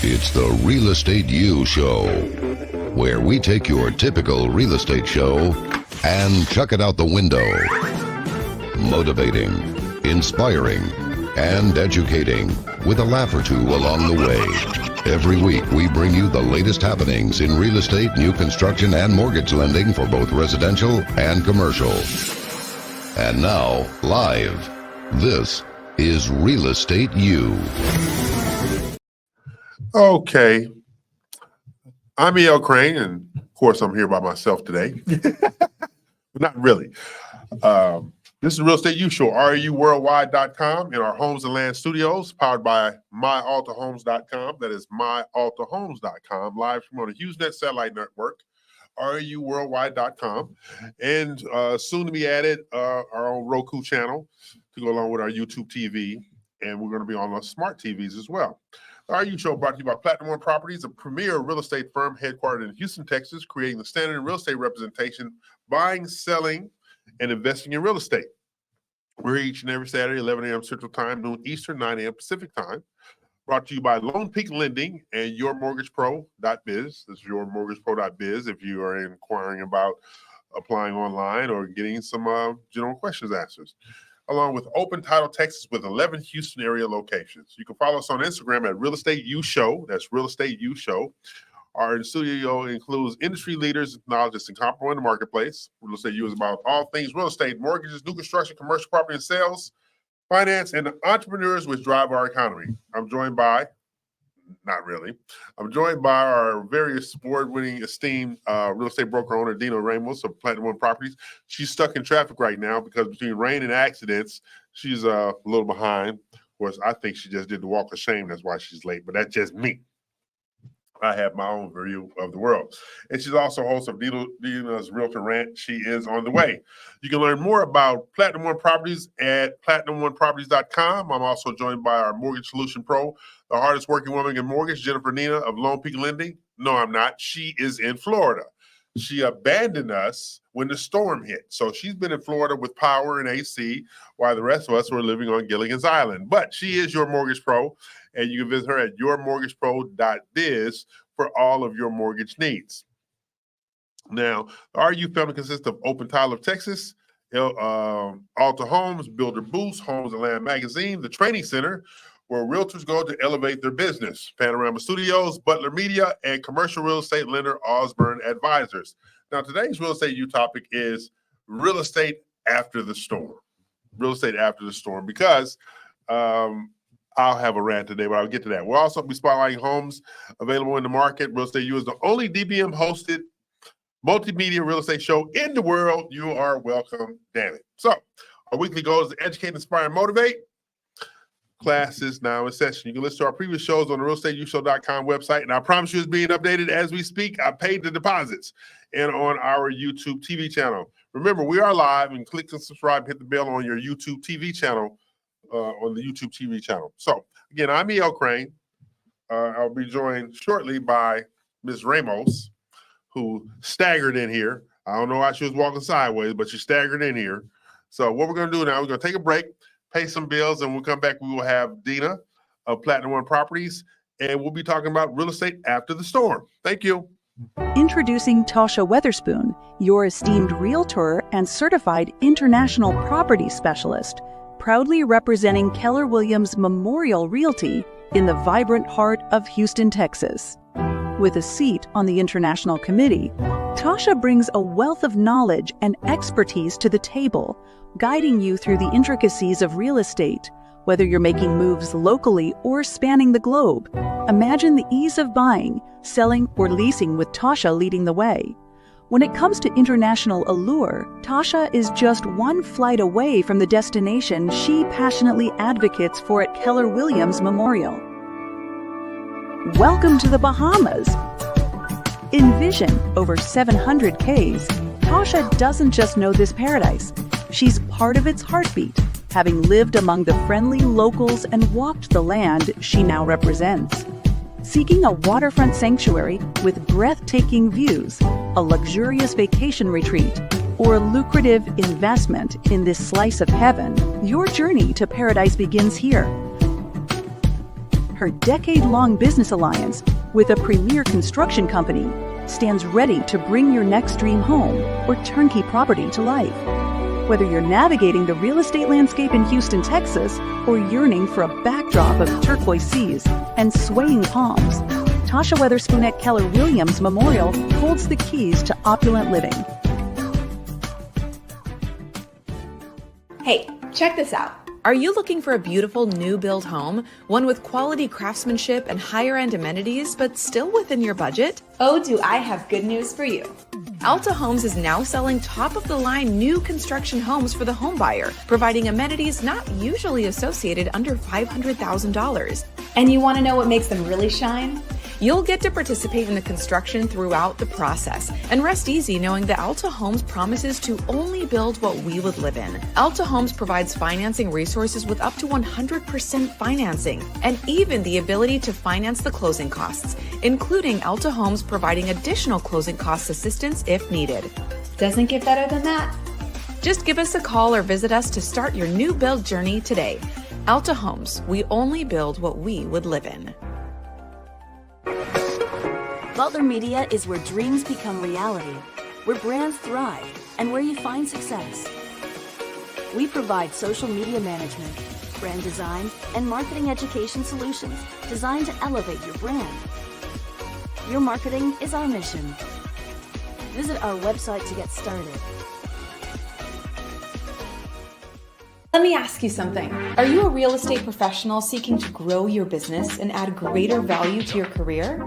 It's the Real Estate U Show, where we take your typical real estate show and chuck it out the window. Motivating, inspiring, and educating with a laugh or two along the way. Every week we bring you the latest happenings in real estate, new construction, and mortgage lending for both residential and commercial. And now, live, this is Real Estate U. Okay, I'm E.L. Crane, and of course I'm here by myself today. Not really. This is Real Estate U Show, REUworldwide.com, in our Homes and Land studios, powered by myaltahomes.com. That is myaltahomes.com, live from on the HughesNet satellite network, REUworldwide.com, and soon to be added our own Roku channel to go along with our YouTube TV, and we're going to be on the smart TVs as well. Our U Show brought to you by Platinum One Properties, a premier real estate firm headquartered in Houston, Texas, creating the standard in real estate representation, buying, selling, and investing in real estate. We're each and every Saturday, 11 a.m. Central Time, noon Eastern, 9 a.m. Pacific Time. Brought to you by Lone Peak Lending and YourMortgagePro.biz. This is YourMortgagePro.biz if you are inquiring about applying online or getting some general questions answered. Along with Open Title Texas with 11 Houston area locations. You can follow us on Instagram at Real Estate U Show. That's Real Estate U Show. Our studio includes industry leaders, knowledge that's incomparable in the marketplace. Real Estate U is about all things real estate, mortgages, new construction, commercial property and sales, finance, and entrepreneurs which drive our economy. I'm joined by our various award-winning, esteemed real estate broker owner, Dina Ramos of Platinum One Properties. She's stuck in traffic right now because between rain and accidents, she's a little behind. Of course, I think she just did the walk of shame. That's why she's late, but that's just me. I have my own view of the world. And she's also host of Dina's Realtor Rant. She is on the way. You can learn more about Platinum One Properties at PlatinumOneProperties.com. I'm also joined by our Mortgage Solution Pro, the hardest working woman in mortgage, Jennifer Nina of Lone Peak Lending. No, I'm not. She is in Florida. She abandoned us when the storm hit. So she's been in Florida with power and AC while the rest of us were living on Gilligan's Island. But she is your mortgage pro, and you can visit her at yourmortgagepro.biz for all of your mortgage needs. Now, the RU family consists of Open Title of Texas, Alta Homes, Builder Boost, Homes and Land Magazine, the Training Center, where realtors go to elevate their business, Panorama Studios, Butler Media, and commercial real estate lender Osborne Advisors. Now, today's Real Estate U topic is real estate after the storm. Real estate after the storm, because I'll have a rant today, but I'll get to that. We'll also be spotlighting homes available in the market. Real Estate U is the only DBM-hosted multimedia real estate show in the world. You are welcome, damn it. So, our weekly goal is to educate, inspire, and motivate. Class is now in session. You can listen to our previous shows on the realestateushow.com website, and I promise you it's being updated as we speak. I paid the deposits, and on our YouTube TV channel. Remember, we are live, and click and subscribe, hit the bell on your YouTube TV channel, on the YouTube TV channel. So, again, I'm E.L. Crane. I'll be joined shortly by Ms. Ramos, who staggered in here. I don't know why she was walking sideways, but she staggered in here. So what we're going to do now, we're going to take a break, pay some bills, and we'll come back. We will have Dina of Platinum One Properties, and we'll be talking about real estate after the storm. Thank you. Introducing Tasha Weatherspoon, your esteemed realtor and certified international property specialist, proudly representing Keller Williams Memorial Realty in the vibrant heart of Houston, Texas. With a seat on the International Committee, Tasha brings a wealth of knowledge and expertise to the table, guiding you through the intricacies of real estate, whether you're making moves locally or spanning the globe. Imagine the ease of buying, selling, or leasing with Tasha leading the way. When it comes to international allure, Tasha is just one flight away from the destination she passionately advocates for at Keller Williams Memorial. Welcome to the Bahamas. Envision over 700 Ks, Tasha doesn't just know this paradise. She's part of its heartbeat, having lived among the friendly locals and walked the land she now represents. Seeking a waterfront sanctuary with breathtaking views, a luxurious vacation retreat, or a lucrative investment in this slice of heaven, your journey to paradise begins here. Her decade-long business alliance with a premier construction company stands ready to bring your next dream home or turnkey property to life. Whether you're navigating the real estate landscape in Houston, Texas, or yearning for a backdrop of turquoise seas and swaying palms, Tasha Weatherspoon at Keller Williams Memorial holds the keys to opulent living. Hey, check this out. Are you looking for a beautiful new build home, one with quality craftsmanship and higher end amenities, but still within your budget? Oh, do I have good news for you. Alta Homes is now selling top-of-the-line new construction homes for the home buyer, providing amenities not usually associated under $500,000. And you want to know what makes them really shine? You'll get to participate in the construction throughout the process and rest easy knowing that Alta Homes promises to only build what we would live in. Alta Homes provides financing resources with up to 100% financing and even the ability to finance the closing costs, including Alta Homes providing additional closing cost assistance if needed. Doesn't get better than that. Just give us a call or visit us to start your new build journey today. Alta Homes, we only build what we would live in. Butler Media is where dreams become reality, where brands thrive, and where you find success. We provide social media management, brand design, and marketing education solutions designed to elevate your brand. Your marketing is our mission. Visit our website to get started. Let me ask you something. Are you a real estate professional seeking to grow your business and add greater value to your career?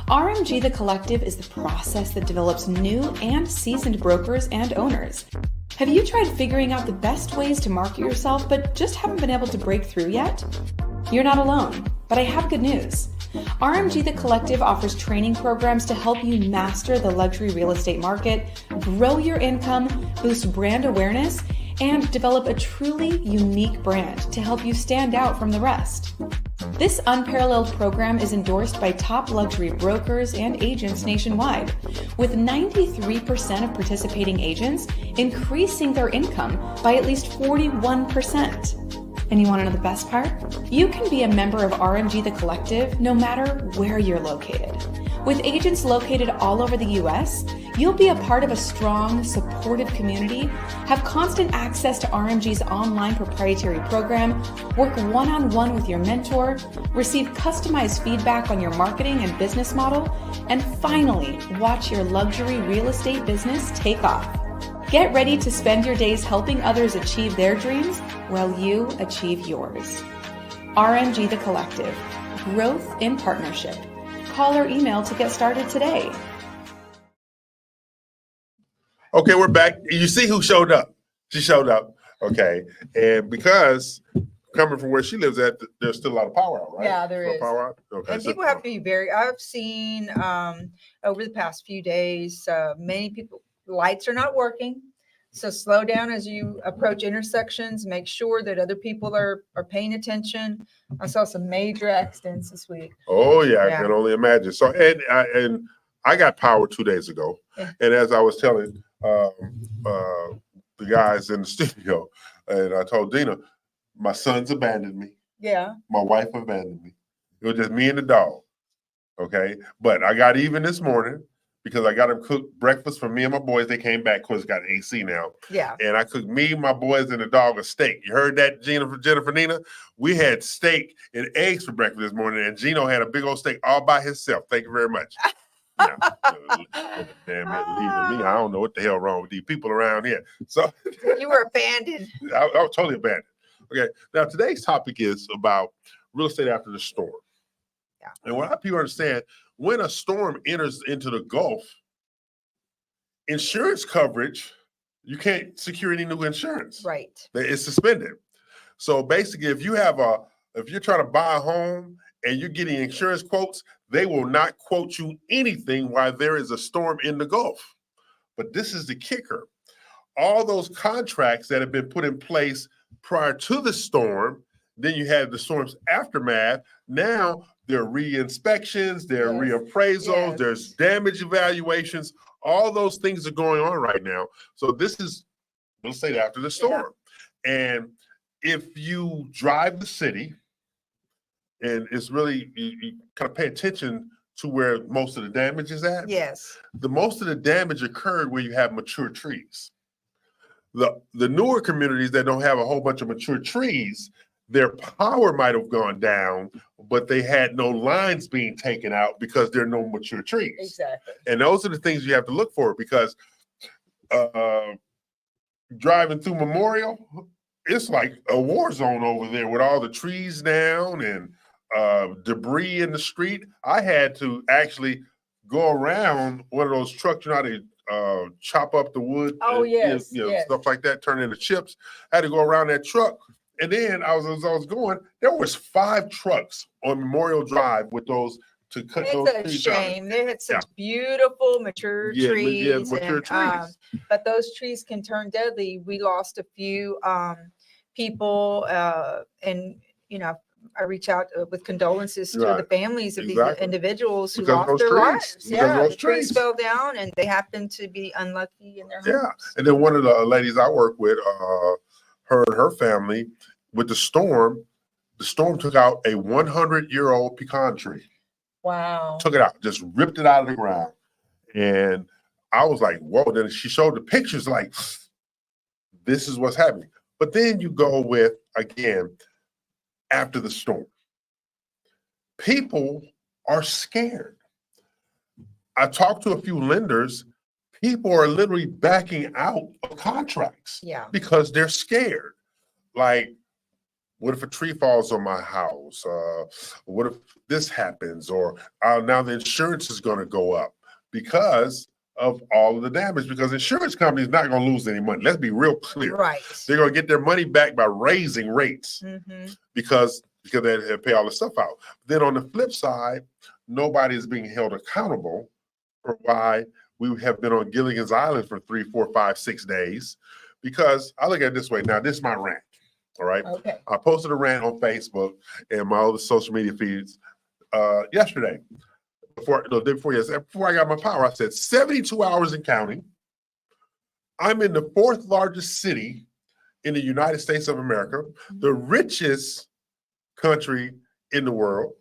RMG The Collective is the process that develops new and seasoned brokers and owners. Have you tried figuring out the best ways to market yourself but just haven't been able to break through yet? You're not alone, but I have good news. RMG The Collective offers training programs to help you master the luxury real estate market, grow your income, boost brand awareness, and develop a truly unique brand to help you stand out from the rest. This unparalleled program is endorsed by top luxury brokers and agents nationwide, with 93% of participating agents increasing their income by at least 41%. And you want to know the best part? You can be a member of RMG The Collective no matter where you're located. With agents located all over the U.S., you'll be a part of a strong, supportive community, have constant access to RMG's online proprietary program, work one-on-one with your mentor, receive customized feedback on your marketing and business model, and finally, watch your luxury real estate business take off. Get ready to spend your days helping others achieve their dreams while you achieve yours. RMG The Collective. Growth in partnership. Call or email to get started today. Okay, we're back. You see who showed up? She showed up. Okay, and because coming from where she lives at, there's still a lot of power out, right? Yeah, there is. Power out. Okay, And people have to be I've seen over the past few days, many people, lights are not working. So slow down as you approach intersections. Make sure that other people are paying attention. I saw some major accidents this week. Oh yeah, Yeah. I can only imagine. So and I got power 2 days ago, Yeah. and as I was telling the guys in the studio, and I told Dina, my sons abandoned me. Yeah. My wife abandoned me. It was just me and the dog. Okay, but I got even this morning because I got them cook breakfast for me and my boys. They came back because it's got AC now. Yeah. And I cooked me, my boys, and the dog a steak. You heard that, Jennifer Nina? We had steak and eggs for breakfast this morning, and Gino had a big old steak all by himself. Thank you very much. Damn it, leaving me. I don't know what the hell wrong with these people around here. So You were abandoned. I was totally abandoned. Okay, now today's topic is about real estate after the storm. Yeah. And what I hope you understand, when a storm enters into the Gulf, insurance coverage, you can't secure any new insurance. Right. It's suspended. So basically, if you're trying to buy a home and you're getting insurance quotes, they will not quote you anything while there is a storm in the Gulf. But this is the kicker. All those contracts that have been put in place prior to the storm, then you have the storm's aftermath. Now there are re-inspections, there are Yes. reappraisals, Yes. there's damage evaluations. All those things are going on right now. So this is, we'll say, after the storm. And if you drive the city and it's really you kind of pay attention to where most of the damage is at. Yes. The most of the damage occurred where you have mature trees. The newer communities that don't have a whole bunch of mature trees, their power might have gone down, but they had no lines being taken out because there are no mature trees. Exactly. And those are the things you have to look for, because driving through Memorial, it's like a war zone over there with all the trees down and debris in the street. I had to actually go around one of those trucks, you know how they chop up the wood. Oh, and, yes, yes. stuff like that, turn into chips. I had to go around that truck. And then as I was going, there was 5 trucks on Memorial Drive with those to cut those It's a trees down. shame. They had such beautiful mature trees. mature and, trees. but those trees can turn deadly. We lost a few people, and I reach out with condolences to the Right. families of Exactly. these individuals who Because of lost those their trees. lives. Because of Yeah, those the trees trees. fell down and they happened to be unlucky in their Yeah. homes. And then one of the ladies I work with, her and her family, with the storm took out a 100-year-old pecan tree. Wow. Took it out, just ripped it out of the ground. And I was like, whoa. Then she showed the pictures, like, this is what's happening. But then you go with, again, after the storm, people are scared. I talked to a few lenders. People are literally backing out of contracts Yeah. because they're scared. Like, what if a tree falls on my house? What if this happens? Or now the insurance is going to go up because of all of the damage, because insurance companies not going to lose any money. Let's be real clear. Right. They're going to get their money back by raising rates Mhm. because they have pay all the stuff out. Then on the flip side, nobody is being held accountable for why we have been on Gilligan's Island for 3, 4, 5, 6 days. Because I look at it this way. Now, this is my rant. All right. Okay. I posted a rant on Facebook and my other social media feeds yesterday. Before I got my power, I said 72 hours and counting. I'm in the 4th largest city in the United States of America, the richest country in the world.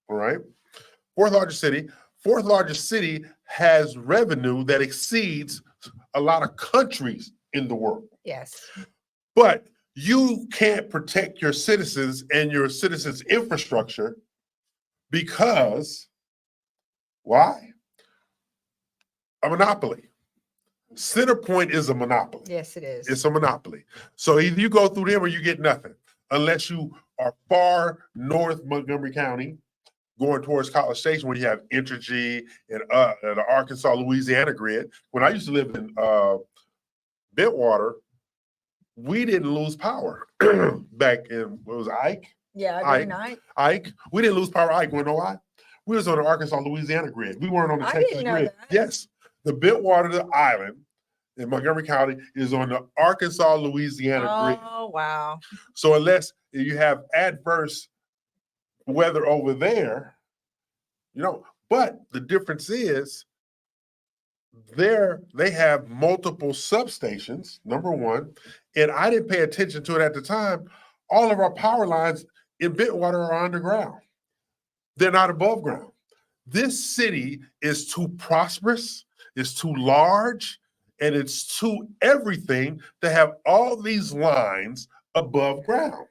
All right. 4th largest city. 4th largest city has revenue that exceeds a lot of countries in the world. Yes. But you can't protect your citizens and your citizens' infrastructure because why? A monopoly. Centerpoint is a monopoly. Yes, it is. It's a monopoly. So either you go through them or you get nothing, unless you are far north Montgomery County, going towards College Station, where you have Entergy and the Arkansas, Louisiana grid. When I used to live in Bentwater, we didn't lose power back in, what was it, Ike? Yeah, Ike. every night. Ike. We didn't lose power. Ike. Want to know why? We was on the Arkansas, Louisiana grid. We weren't on the I Texas didn't know grid. that. Yes. The Bentwater Island in Montgomery County is on the Arkansas, Louisiana grid. Oh, wow. So unless you have adverse weather over there, but the difference is they have multiple substations, number one, and I didn't pay attention to it at the time. All of our power lines in Bentwater are underground. They're not above ground. This city is too prosperous, it's too large, and it's too everything to have all these lines above ground.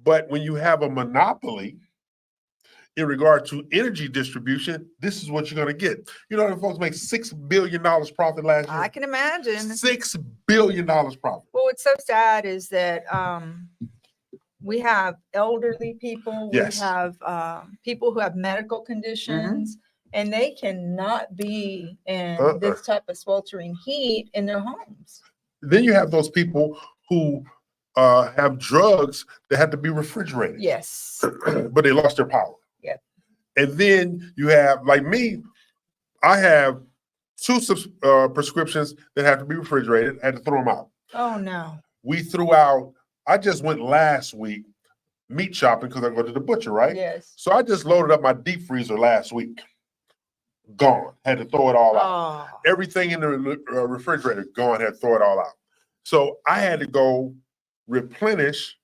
But when you have a monopoly in regard to energy distribution, this is what you're going to get. You know, the folks make $6 billion profit last year. I can imagine. $6 billion profit. Well, what's so sad is that we have elderly people, Yes. we have people who have medical conditions, and they cannot be in this type of sweltering heat in their homes. Then you have those people who have drugs that have to be refrigerated. Yes. But they lost their power. Yep. And then you have, like me, I have 2 prescriptions that have to be refrigerated. I had to throw them out. Oh, no. We threw out, I just went last week meat shopping because I go to the butcher, right? Yes. So I just loaded up my deep freezer last week. Gone. Had to throw it all out. Oh, Everything in the refrigerator gone. Had to throw it all out. So I had to go replenish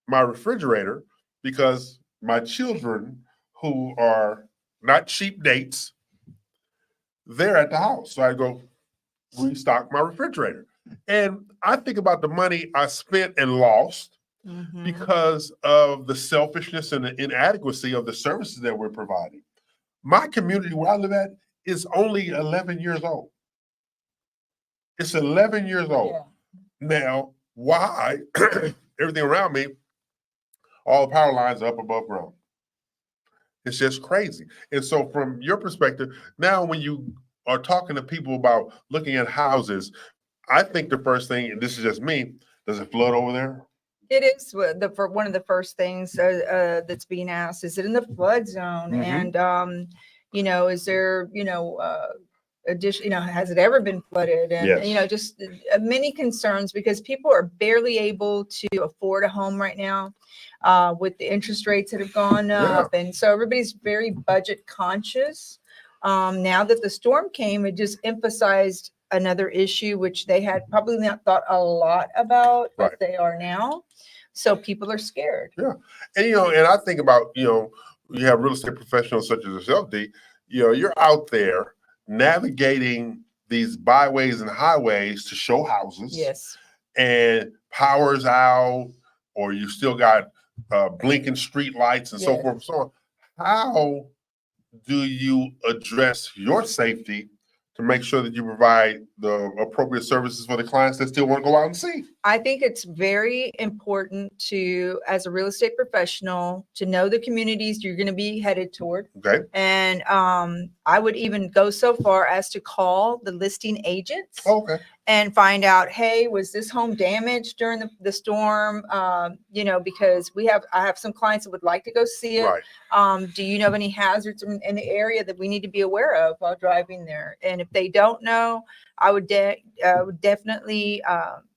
my refrigerator because my children, who are not cheap dates, they're at the house. So I go restock my refrigerator. And I think about the money I spent and lost because of the selfishness and the inadequacy of the services that we're providing. My community where I live at is only 11 years old. It's 11 years old. Yeah. Now, why everything around me, all the power lines are up above ground? It's just crazy. And so from your perspective, now when you are talking to people about looking at houses, I think the first thing, and this is just me, does it flood over there? It is for one of the first things that's being asked. Is it in the flood zone? Mhm. And is there addition? Has it ever been flooded? And Yes. just many concerns because people are barely able to afford a home right now with the interest rates that have gone up, and so everybody's very budget conscious. Now that the storm came, it just emphasized another issue which they had probably not thought a lot about, but Right. they are now. So people are scared. Yeah. And, and I think about, you have real estate professionals such as yourself, D, you're out there navigating these byways and highways to show houses. Yes. And power's out, or you still got blinking street lights and so Yes. forth and so on. How do you address your safety to make sure that you provide the appropriate services for the clients that still want to go out and see? I think it's very important to, as a real estate professional, to know the communities you're going to be headed toward. Okay. And I would even go so far as to call the listing agents Okay. and find out, hey, was this home damaged during the storm? Because I have some clients that would like to go see it. Right. Do you know of any hazards in the area that we need to be aware of while driving there? And if they don't know, I would definitely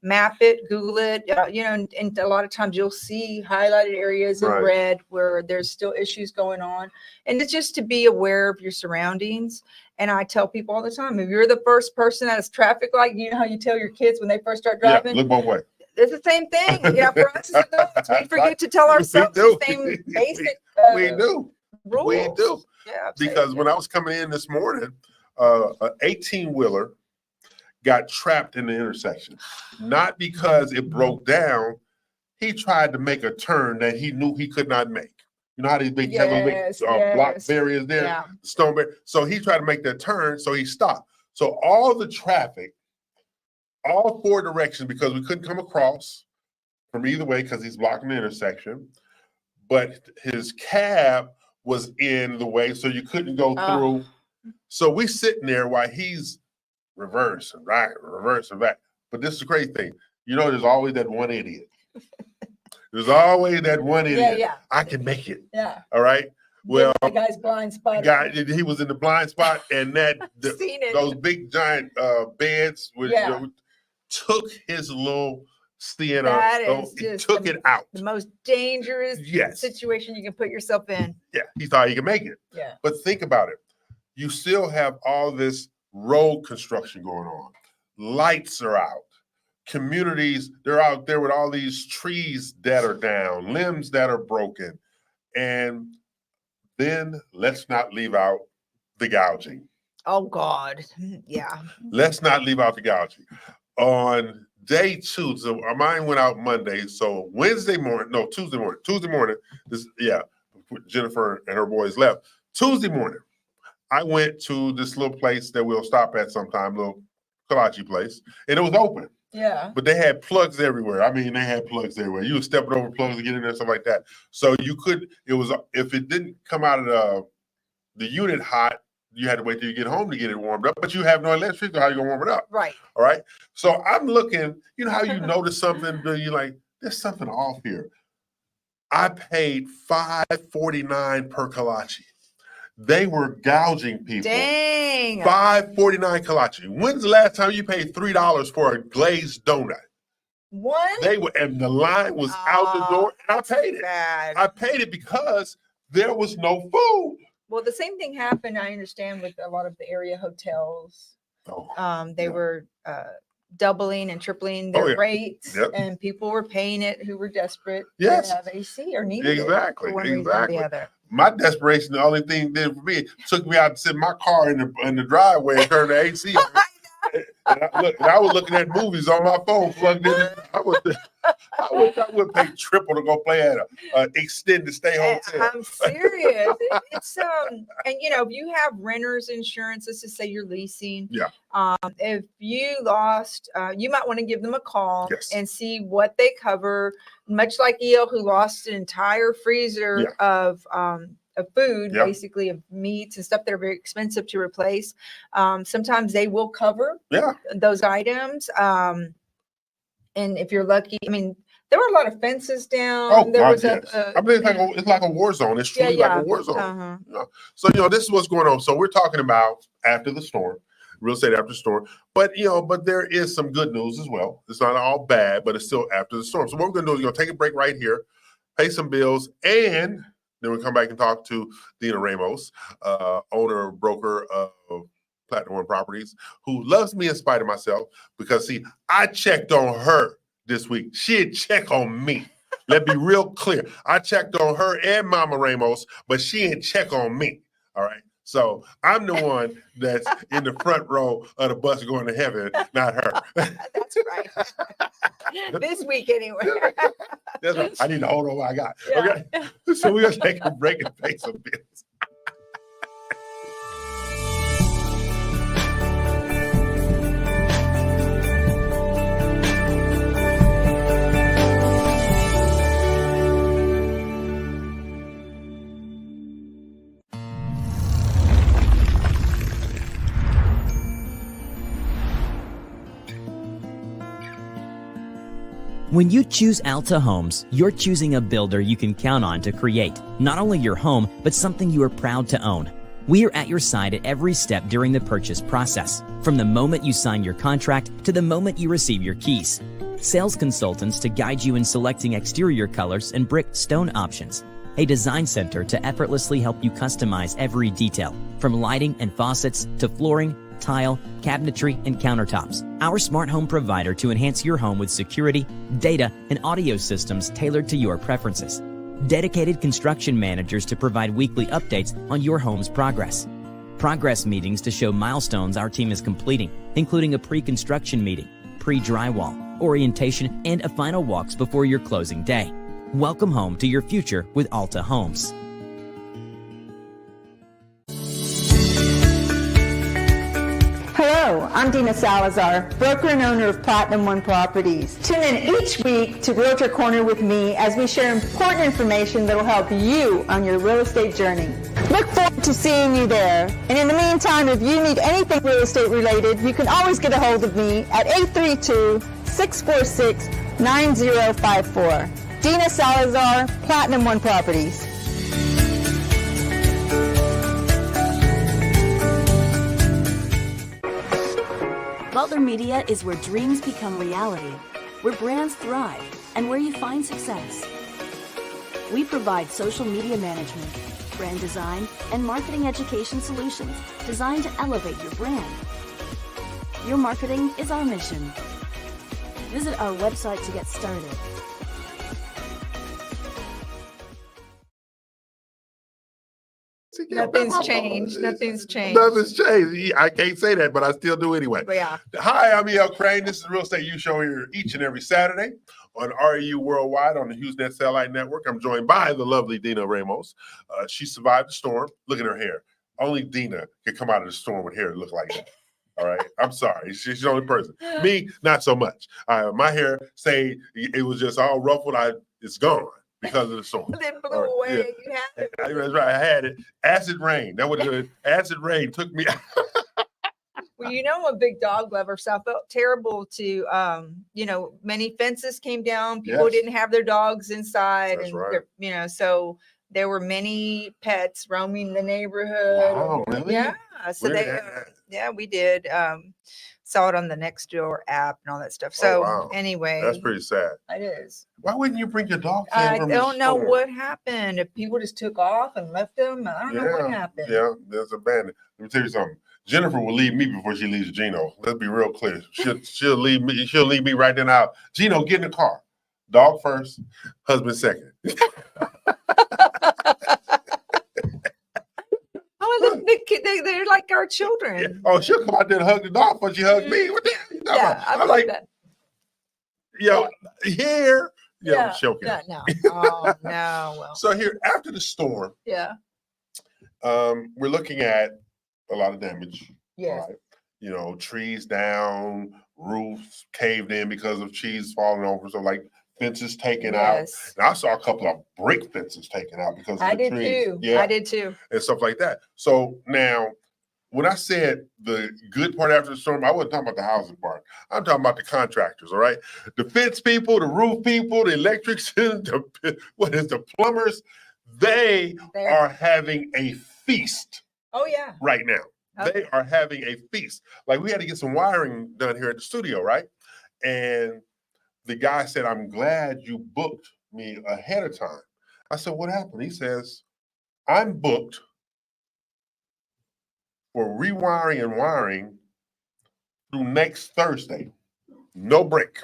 map it, Google it, and a lot of times you'll see highlighted areas in Right. red where there's still issues going on. And it's just to be aware of your surroundings. And I tell people all the time, if you're the first person at a traffic light, you know how you tell your kids when they first start Yeah, driving? look both ways. It's the same thing. For us as adults, we forget to tell ourselves do. the same basic We do. rules. We do. Yeah, Because when I was coming in this morning, an 18-wheeler got trapped in the intersection. Not because it broke down. He tried to make a turn that he knew he could not make. You know how these big, have those big block barriers there, Yeah. stone barrier. So he tried to make that turn, so he stopped. So all the traffic, all four directions, because we couldn't come across from either way because he's blocking the intersection, but his cab was in the way, so you couldn't go through. So we sitting there while he's reverse and right, reverse and back. But this is the crazy thing. There's always that one idiot. There's always that one idiot. Yeah. I can make it. Yeah. All right. Well, the guy's blind spot. he was in the blind spot, and Seen it. those big giant beds took his little Sienna. That is just took it out. The most dangerous situation you can put yourself in. Yeah, he thought he could make it. Yeah. But think about it. You still have all this road construction going on. Lights are out. Communities, they're out there with all these trees that are down, limbs that are broken. And then let's not leave out the gouging. Oh, God. Yeah. Let's not leave out the gouging. On day 2, so mine went out Monday. So Tuesday morning, Jennifer and her boys left. Tuesday morning, I went to this little place that we'll stop at sometime, little kolache place, and it was open. Yeah. But they had plugs everywhere. I mean, they had plugs everywhere. You were stepping over plugs to get in there, stuff like that. So if it didn't come out of the unit hot, you had to wait till you get home to get it warmed up, but you have no electricity, so how you gonna warm it up? Right. All right. So I'm looking, how you notice something, but you're like, there's something off here. I paid $5.49 per kolache. They were gouging people. Dang. $5.49 kolache. When's the last time you paid $3 for a glazed donut? One? And the line was out the door, and I paid it. Bad. I paid it because there was no food. Well, the same thing happened, I understand, with a lot of the area hotels. They were doubling and tripling their yeah. rates, Yep. and people were paying it who were desperate Yes. to have AC or needed Exactly, it for one reason or exactly. the other. My desperation, the only thing it did for me, took me out to sit in my car in the driveway and turn the AC on. And I was looking at movies on my phone plugged in. I would pay triple to go play at a extended stay hotel. I'm serious. It's and you know, if you have renter's insurance, let's just say you're leasing. Yeah. If you lost, you might want to give them a call Yes. and see what they cover. Much like EL, who lost an entire freezer of food, Yeah. basically of meats and stuff that are very expensive to replace. Sometimes they will cover those items. And if you're lucky, I mean, there were a lot of fences down. Oh, there God, was yes. I mean, it's like a war zone. It's truly like a war zone. Uh-huh. You know? So, you know, this is what's going on. So we're talking about after the storm, real estate after the storm. But, you know, but there is some good news as well. It's not all bad, but it's still after the storm. So what we're going to do is we're going to take a break right here, pay some bills, and then we'll come back and talk to Dina Ramos, owner, broker of Platinum One Properties, who loves me in spite of myself because, see, I checked on her this week. She didn't check on me. Let's be real clear. I checked on her and Mama Ramos, but she didn't check on me. All right. So I'm the one that's in the front row of the bus going to heaven, not her. That's right. This week, anyway. That's right. I need to hold on what I got. Yeah. Okay. So we're going to take a break and pay some bills. When you choose Alta Homes, you're choosing a builder you can count on to create not only your home, but something you are proud to own. We are at your side at every step during the purchase process, from the moment you sign your contract to the moment you receive your keys. Sales consultants to guide you in selecting exterior colors and brick stone options. A design center to effortlessly help you customize every detail, from lighting and faucets to flooring, tile, cabinetry, and countertops. Our smart home provider to enhance your home with security, data, and audio systems tailored to your preferences. Dedicated construction managers to provide weekly updates on your home's progress. Progress meetings to show milestones our team is completing, including a pre-construction meeting, pre-drywall, orientation, and a final walks before your closing day. Welcome home to your future with Alta Homes. Hello, I'm Dina Salazar, broker and owner of Platinum One Properties. Tune in each week to Realtor Corner with me as we share important information that will help you on your real estate journey. Look forward to seeing you there. And in the meantime, if you need anything real estate related, you can always get a hold of me at 832-646-9054. Dina Salazar, Platinum One Properties. Butler Media is where dreams become reality, where brands thrive, and where you find success. We provide social media management, brand design, and marketing education solutions designed to elevate your brand. Your marketing is our mission. Visit our website to get started. Nothing's changed. Nothing's changed. Nothing's changed. I can't say that, but I still do anyway. But yeah. Hi, I'm E.L. Crane. This is the Real Estate U Show here each and every Saturday on REU Worldwide on the HughesNet Satellite Network. I'm joined by the lovely Dina Ramos. She survived the storm. Look at her hair. Only Dina can come out of the storm with hair that look like that. All right. I'm sorry. She's the only person. Me, not so much. My hair, say it was just all ruffled. It's gone because of the storm. Then blew All right, away. yeah. You had it. That's right. I had it. Acid rain. That would have been acid rain took me out. Well, you know, I'm a big dog lover, so I felt terrible to, many fences came down. People Yes. didn't have their dogs inside, That's and right. so there were many pets roaming the neighborhood. Wow, really? Yeah. So Where- we did. Saw it on the Nextdoor app and all that stuff. So wow. anyway, That's pretty sad. it is. Why wouldn't you bring your dog? I from the don't know store? what happened. If people just took off and left them, I don't know what happened. Yeah, there's a bandit. Let me tell you something. Jennifer will leave me before she leaves Gino. Let's be real clear. She'll leave me. She'll leave me right then out. Gino, get in the car. Dog first, husband second. Oh, they're like our children. Oh, she'll come out there and hug the dog before she hugs me. What the hell you talking about? I I'm believe like, that. yo, here. Yo, Yeah, joking. yeah, no. Oh, no. Well, So here, after the storm, yeah. we're looking at a lot of damage. Yes. Right? You know, trees down, roofs caved in because of trees falling over. So like fences taken out. Yes. And I saw a couple of brick fences taken out because of I the did trees. too. Yeah. I did too. And stuff like that. So now, when I said the good part after the storm, I wasn't talking about the housing part. I'm talking about the contractors, all right? The fence people, the roof people, the electricians, the plumbers, they are having a feast Oh, yeah. right now. Okay. They are having a feast. Like we had to get some wiring done here at the studio, right? And the guy said, I'm glad you booked me ahead of time. I said, what happened? He says, I'm booked for rewiring and wiring through next Thursday. No break.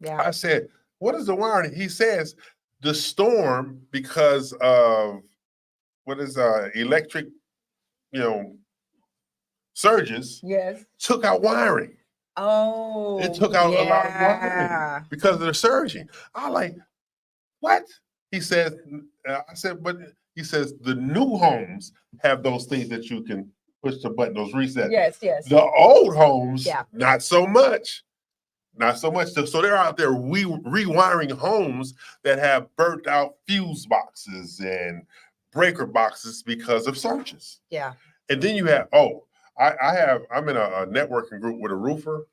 Yeah. I said, what is the wiring? He says, the storm, because of electric, surges, Yes. took out wiring. Oh. It took out a lot of wiring because of the surging. I like, what? He says, I said, but he says the new homes have those things that you can push the button, those resets. Yes, yes. The old homes, Yeah. not so much. Not so much. So they're out there rewiring homes that have burnt out fuse boxes and breaker boxes because of surges. Yeah. And then you have, I'm in a networking group with a roofer.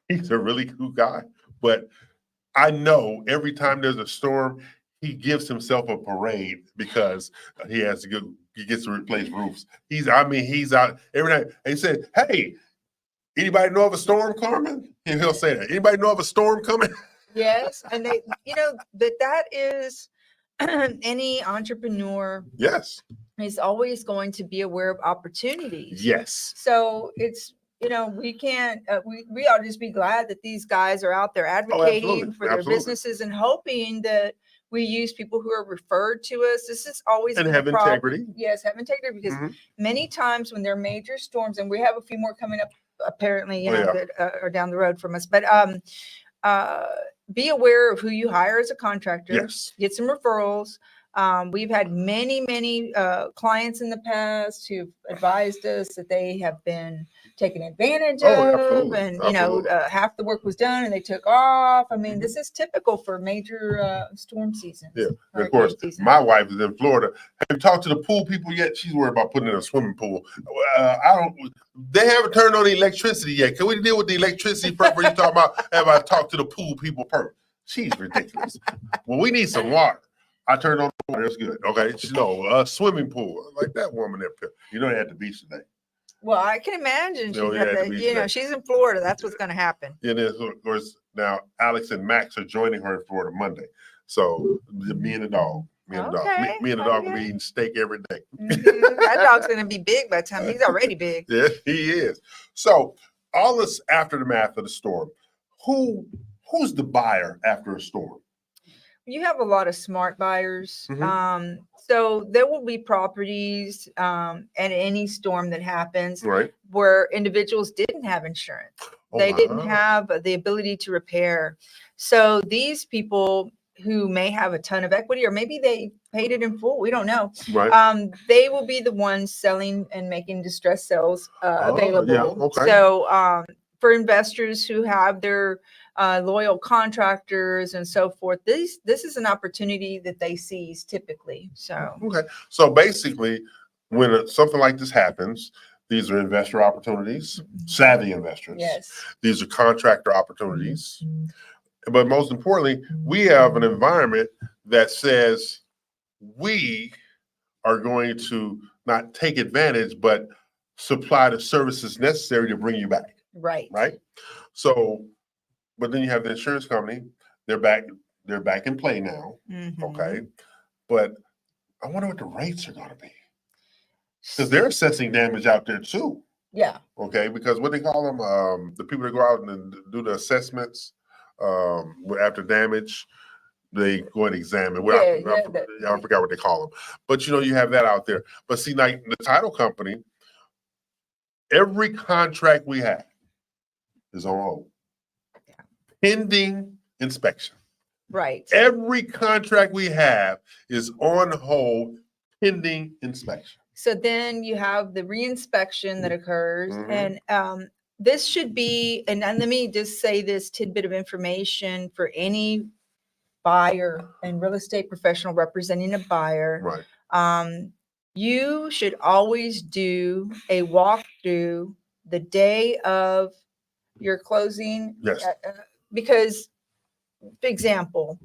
He's a really cool guy, but I know every time there's a storm, he gives himself a parade because he gets to replace roofs. He's out every night. And he said, hey, anybody know of a storm coming? And he'll say that. Anybody know of a storm coming? Yes. And they, that is any entrepreneur. Yes. Is always going to be aware of opportunities. Yes. So it's, we can't, we ought to just be glad that these guys are out there advocating for their businesses and hoping that we use people who are referred to us. This is always and have integrity. Yes, have integrity, because many times when there are major storms, and we have a few more coming up apparently, that are down the road from us, but be aware of who you hire as a contractor. Yes. Get some referrals. We've had many clients in the past who've advised us that they have been taken advantage of, absolutely. and Absolutely. half the work was done and they took off. I mean, this is typical for major storm seasons. Yeah, and of course, my wife is in Florida. Have you talked to the pool people yet? She's worried about putting in a swimming pool. They haven't turned on the electricity yet. Can we deal with the electricity first? Where you talking about, have I talked to the pool people first? She's ridiculous. Well, we need some water. I turned on the water. It's good. Okay. A swimming pool. Like that woman there. They're at the beach today. Well, I can imagine. She's in Florida. That's what's going to happen. It is. Of course, now Alex and Max are joining her in Florida Monday. So me and the dog. Me and the dog will be eating steak every day. That dog's going to be big by the time he's already big. Yeah, he is. So all this aftermath of the storm, who's the buyer after a storm? You have a lot of smart buyers. Mm-hmm. So there will be properties at any storm that happens, right, where individuals didn't have insurance. They didn't have the ability to repair. So these people who may have a ton of equity, or maybe they paid it in full, we don't know. Right. They will be the ones selling and making distress sales available. Yeah, okay. So for investors who have their loyal contractors and so forth, this is an opportunity that they seize typically. So okay. So basically, when something like this happens, these are investor opportunities, savvy investors. Yes. These are contractor opportunities. But most importantly, we have an environment that says we are going to not take advantage, but supply the services necessary to bring you back. Right. Right. So, but then you have the insurance company. They're back in play now. Mm-hmm. Okay. But I wonder what the rates are going to be. Because they're assessing damage out there too. Yeah. Okay, because what they call them, the people that go out and do the assessments after damage, they go and examine. Well, I forgot what they call them, but you have that out there. But see, like the title company, every contract we have is on hold, pending inspection. Right. Every contract we have is on hold, pending inspection. So then you have the reinspection that occurs, and this should be, and let me just say this tidbit of information for any buyer and real estate professional representing a buyer. Right. You should always do a walkthrough the day of your closing. Yes. Because, for example,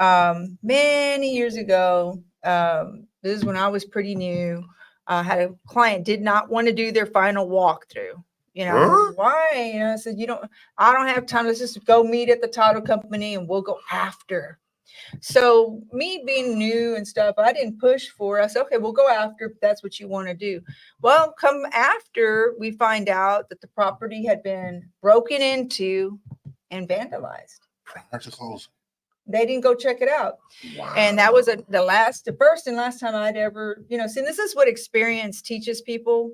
many years ago, this is when I was pretty new, had a client did not want to do their final walkthrough. Why? I said, I don't have time. Let's just go meet at the title company and we'll go after. So me being new and stuff, I didn't push for it. I said, okay, we'll go after if that's what you want to do. Well, come after, we find out that the property had been broken into and vandalized. Prior to closing. They didn't go check it out. Wow. And that was the first and last time I'd ever, see, this is what experience teaches people.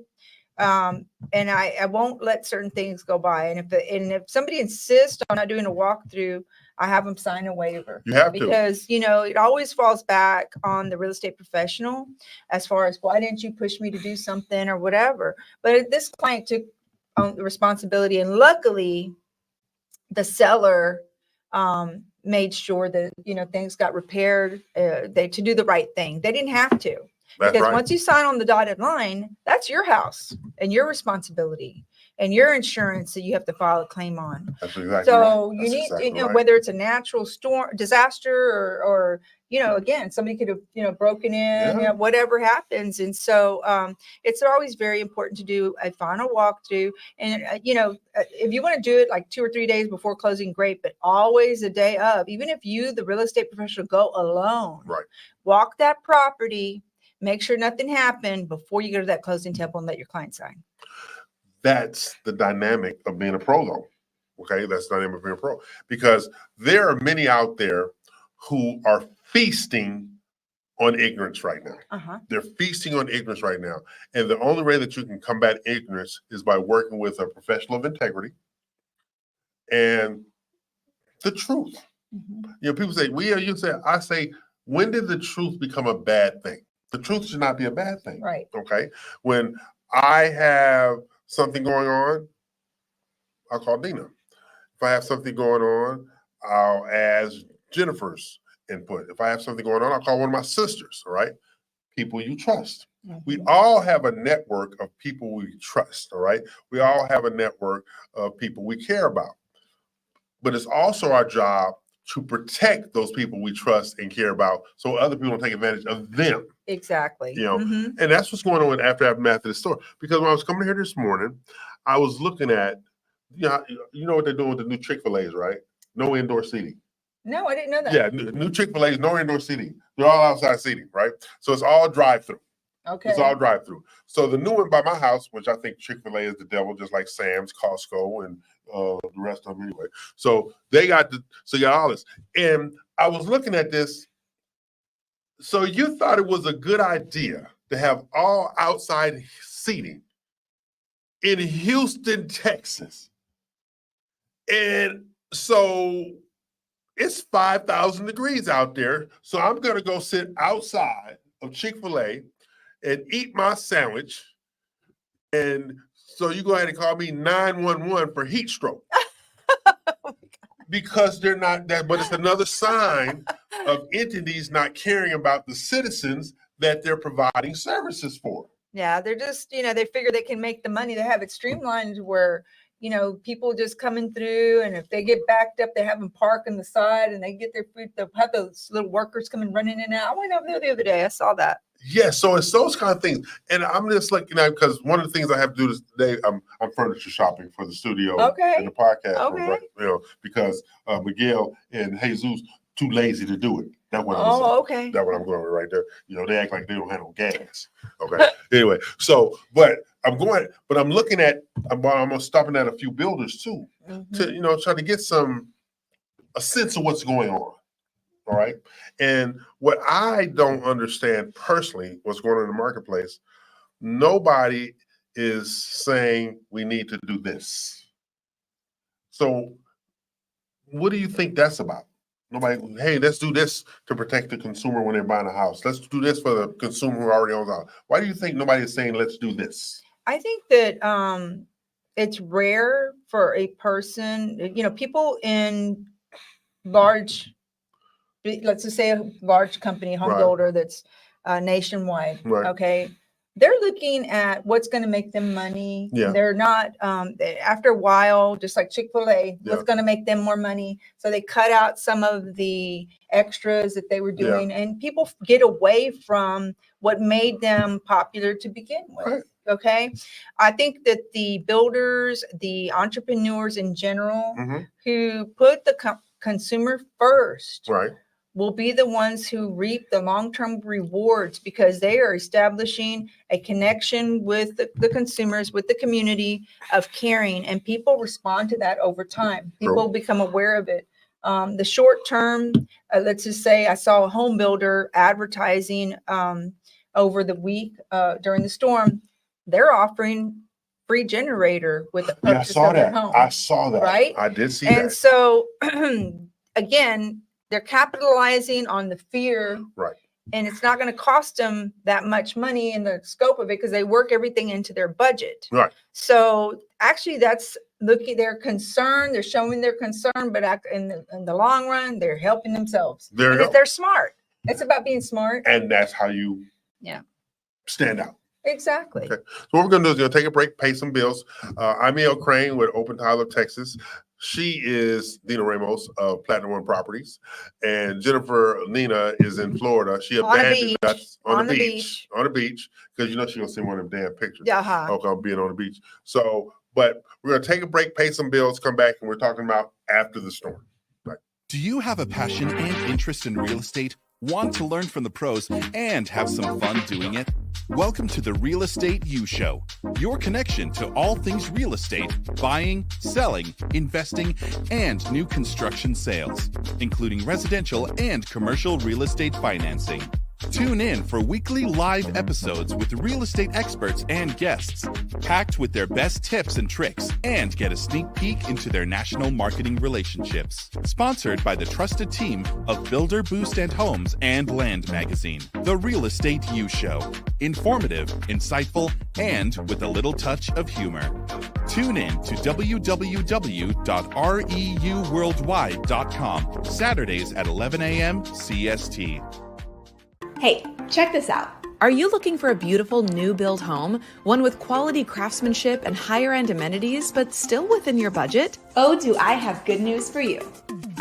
And I won't let certain things go by. And if somebody insists on not doing a walkthrough, I have them sign a waiver. You have because, it always falls back on the real estate professional as far as why didn't you push me to do something or whatever. But this client took on the responsibility, and luckily the seller made sure that, things got repaired, to do the right thing. They didn't have to. That's because right. Once you sign on the dotted line, that's your house and your responsibility and your insurance that you have to file a claim on. That's exactly so right. You need, exactly right. whether it's a natural storm, disaster, or again, somebody could have, broken in, whatever happens. And so it's always very important to do a final walkthrough. And, if you want to do it like 2 or 3 days before closing, great, but always a day of, even if you, the real estate professional, go alone, right, walk that property, make sure nothing happened before you go to that closing table and let your client sign. That's the dynamic of being a pro, though. Okay, that's the dynamic of being a pro. Because there are many out there who are feasting on ignorance right now. They're feasting on ignorance right now. And the only way that you can combat ignorance is by working with a professional of integrity and the truth. People say, I say, when did the truth become a bad thing? The truth should not be a bad thing. Right. Okay. When I have something going on, I'll call Dina. If I have something going on, I'll ask Jennifer's input. If I have something going on, I'll call one of my sisters. All right. People you trust. We all have a network of people we trust. All right. We all have a network of people we care about. But it's also our job to protect those people we trust and care about so other people don't take advantage of them. Exactly. And that's what's going on with Aftermath of the store. Because when I was coming here this morning, I was looking at, you know what they're doing with the new Chick-fil-A's, right? No indoor seating. No, I didn't know that. Yeah, new Chick-fil-A's, no indoor seating. They're all outside seating, right? So it's all drive-through. Okay. It's all drive-through. So the new one by my house, which I think Chick-fil-A is the devil, just like Sam's, Costco, and the rest of them anyway. So you got all this. And I was looking at this. So you thought it was a good idea to have all outside seating in Houston, Texas. And so it's 5,000 degrees out there. So I'm going to go sit outside of Chick-fil-A and eat my sandwich. And so you go ahead and call me 911 for heat stroke. Because they're not that, but it's another sign of entities not caring about the citizens that they're providing services for. Yeah, they're just, they figure they can make the money. They have it streamlined where, people just coming through, and if they get backed up, they have them park on the side and they get their food. They'll have those little workers coming running in and out. I went over there the other day. I saw that. Yeah, so it's those kind of things. And I'm just like, because one of the things I have to do today, I'm furniture shopping for the studio and the podcast. Okay. Because Miguel and Jesus too lazy to do it. That's what I'm saying. Oh, okay. That's what I'm going with right there. You know, they act like they don't have no gas. Okay. Anyway, so but I'm looking at I'm stopping at a few builders too to try to get a sense of what's going on. All right. And what I don't understand personally, what's going on in the marketplace, nobody is saying we need to do this. So what do you think that's about? Nobody, hey, let's do this to protect the consumer when they're buying a house. Let's do this for the consumer who already owns a house. Why do you think nobody is saying let's do this? I think that it's rare for a person, people in large, let's just say a large company, home Right. builder that's nationwide. Right. Okay. They're looking at what's going to make them money. Yeah. They're not, after a while, just like Chick-fil-A, Yeah. what's going to make them more money. So they cut out some of the extras that they were Yeah. doing, and people get away from what made them popular to begin with. Right. Okay. I think that the builders, the entrepreneurs in general, Mhm. who put the consumer first, Right. will be the ones who reap the long-term rewards, because they are establishing a connection with the consumers, with the community of caring, and people respond to that over time. People become aware of it. The short term, let's just say I saw a home builder advertising over the week during the storm. They're offering free generator with the Yeah, I purchase saw of their that. home. I saw that. Right? I did see And that. so again, they're capitalizing on the fear. Right. And it's not going to cost them that much money in the scope of it, because they work everything into their budget. Right. So actually that's their concern. They're showing their concern, but in the long run, they're helping themselves. There you Because go. they're smart. It's about being smart. And that's how you stand out. Exactly. Okay. So what we're going to do is going to take a break, pay some bills. I'm E.L. Crane with Open Tyler, Texas. She is Dina Ramos of Platinum One Properties. And Jennifer Nina is in Florida. She On the abandoned beach. us On the beach. On the beach. Because she's going to send one of them damn pictures. Uh-huh. Okay, I'm being on the beach. So, but we're going to take a break, pay some bills, come back, and we're talking about after the storm. Right. Do you have a passion and interest in real estate? Want to learn from the pros and have some fun doing it? Welcome to the Real Estate U Show, your connection to all things real estate, buying, selling, investing, and new construction sales, including residential and commercial real estate financing. Tune in for weekly live episodes with real estate experts and guests, packed with their best tips and tricks, and get a sneak peek into their national marketing relationships. Sponsored by the trusted team of Builder Boost and Homes and Land Magazine. The Real Estate U Show. Informative, insightful, and with a little touch of humor. Tune in to www.reuworldwide.com, Saturdays at 11 a.m. CST. Hey, check this out. Are you looking for a beautiful new build home? One with quality craftsmanship and higher end amenities, but still within your budget? Oh, do I have good news for you.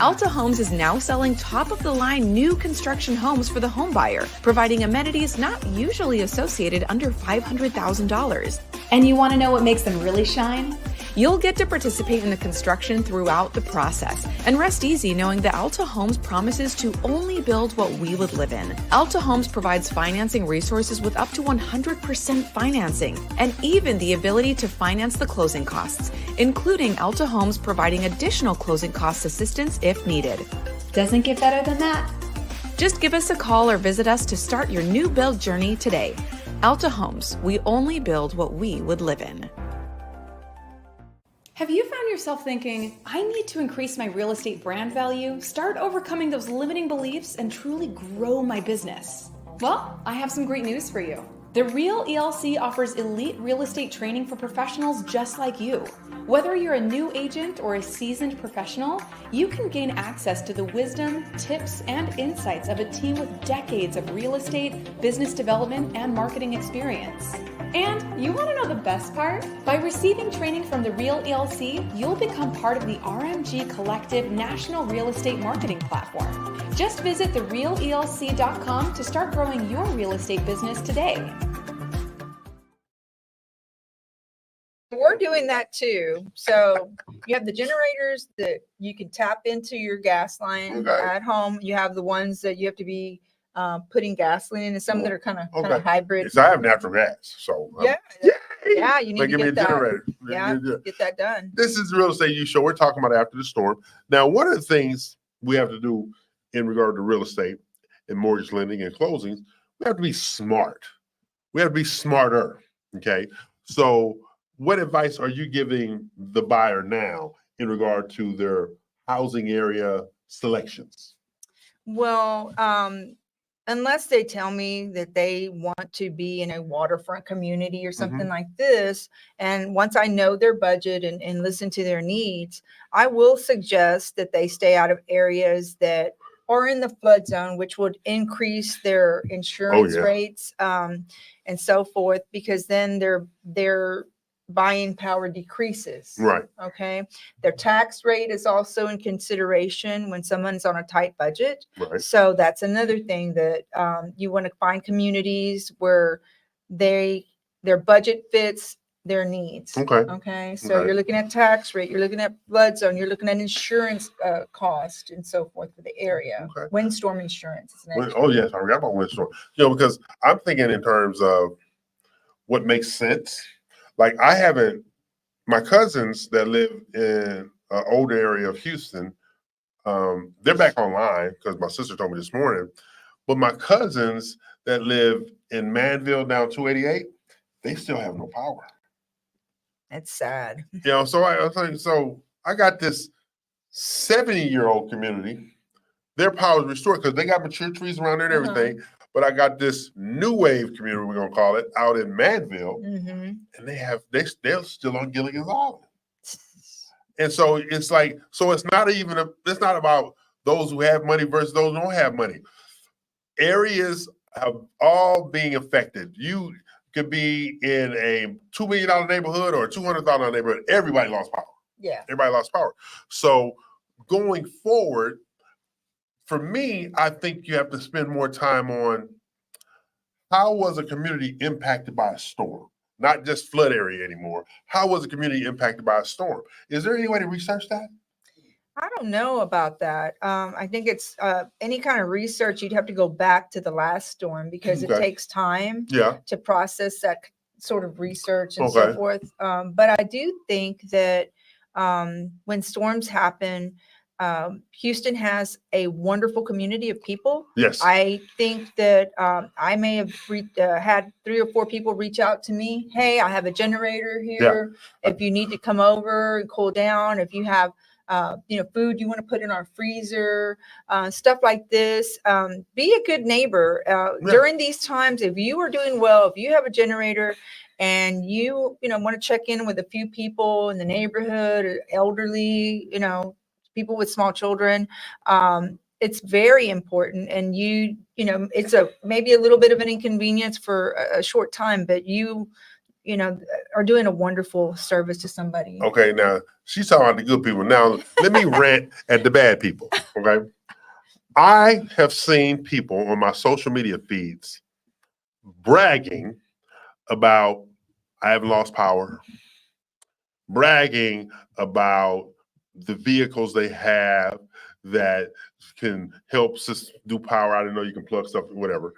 Alta Homes is now selling top-of-the-line new construction homes for the home buyer, providing amenities not usually associated under $500,000. And you want to know what makes them really shine? You'll get to participate in the construction throughout the process and rest easy knowing that Alta Homes promises to only build what we would live in. Alta Homes provides financing resources with up to 100% financing and even the ability to finance the closing costs, including Alta Homes providing additional closing cost assistance if needed. Doesn't get better than that. Just give us a call or visit us to start your new build journey today. Alta Homes, we only build what we would live in. Have you found yourself thinking, I need to increase my real estate brand value, start overcoming those limiting beliefs, and truly grow my business? Well, I have some great news for you. The Real ELC offers elite real estate training for professionals just like you. Whether you're a new agent or a seasoned professional, you can gain access to the wisdom, tips, and insights of a team with decades of real estate, business development, and marketing experience. And you want to know the best part? By receiving training from the Real ELC, you'll become part of the RMG Collective National Real Estate Marketing Platform. Just visit therealelc.com to start growing your real estate business today. We're doing that too. So you have the generators that you can tap into your gas line Okay. at home. You have the ones that you have to be putting gasoline in, and some that are kind of Okay. hybrid. Yes, I have natural gas, so Yeah, yeah, you need like, to give me a get that. generator. Yeah, get that done. This is the Real Estate U Show. We're talking about after the storm. Now, one of the things we have to do in regard to real estate and mortgage lending and closings, we have to be smart. We have to be smarter. Okay. So, what advice are you giving the buyer now in regard to their housing area selections? Well, unless they tell me that they want to be in a waterfront community or something like this, and once I know their budget and listen to their needs, I will suggest that they stay out of areas that are in the flood zone, which would increase their insurance rates and so forth, because then their buying power decreases. Right. Okay. Their tax rate is also in consideration when someone's on a tight budget. Right. So that's another thing that you want to find communities where their budget fits their needs. Okay. Okay. So you're looking at tax rate, you're looking at flood zone, you're looking at insurance cost and so forth for the area. Okay. Windstorm insurance. Is next. Oh, yes. I forgot about windstorm. Because I'm thinking in terms of what makes sense. Like, my cousins that live in an older area of Houston, they're back online because my sister told me this morning. But my cousins that live in Manville down 288, they still have no power. It's sad. So I got this 70-year-old community. Their power is restored because they got mature trees around there and everything. But I got this new wave community, we're gonna call it, out in Manville, and they're still on Gilligan's Island. And so it's like, it's not about those who have money versus those who don't have money. Areas are all being affected. You could be in a $2 million neighborhood or a $200,000 neighborhood. Everybody lost power. Yeah. Everybody lost power. So going forward, for me, I think you have to spend more time on how was a community impacted by a storm, not just flood area anymore. How was a community impacted by a storm? Is there any way to research that? I don't know about that. I think it's any kind of research, you'd have to go back to the last storm because it takes time to process that sort of research and so forth. But I do think that when storms happen, Houston has a wonderful community of people. Yes. I think that I may have had 3 or 4 people reach out to me. Hey, I have a generator here. If you need to come over and cool down, if you have food you want to put in our freezer, stuff like this. Be a good neighbor during these times. If you are doing well, if you have a generator and you want to check in with a few people in the neighborhood, or elderly, people with small children, it's very important. And it's maybe a little bit of an inconvenience for a short time, but you are doing a wonderful service to somebody. Okay, now she's talking about the good people. Now let me rant at the bad people. Okay, I have seen people on my social media feeds bragging about I haven't lost power, bragging about the vehicles they have that can help do power. I didn't know you can plug stuff, whatever.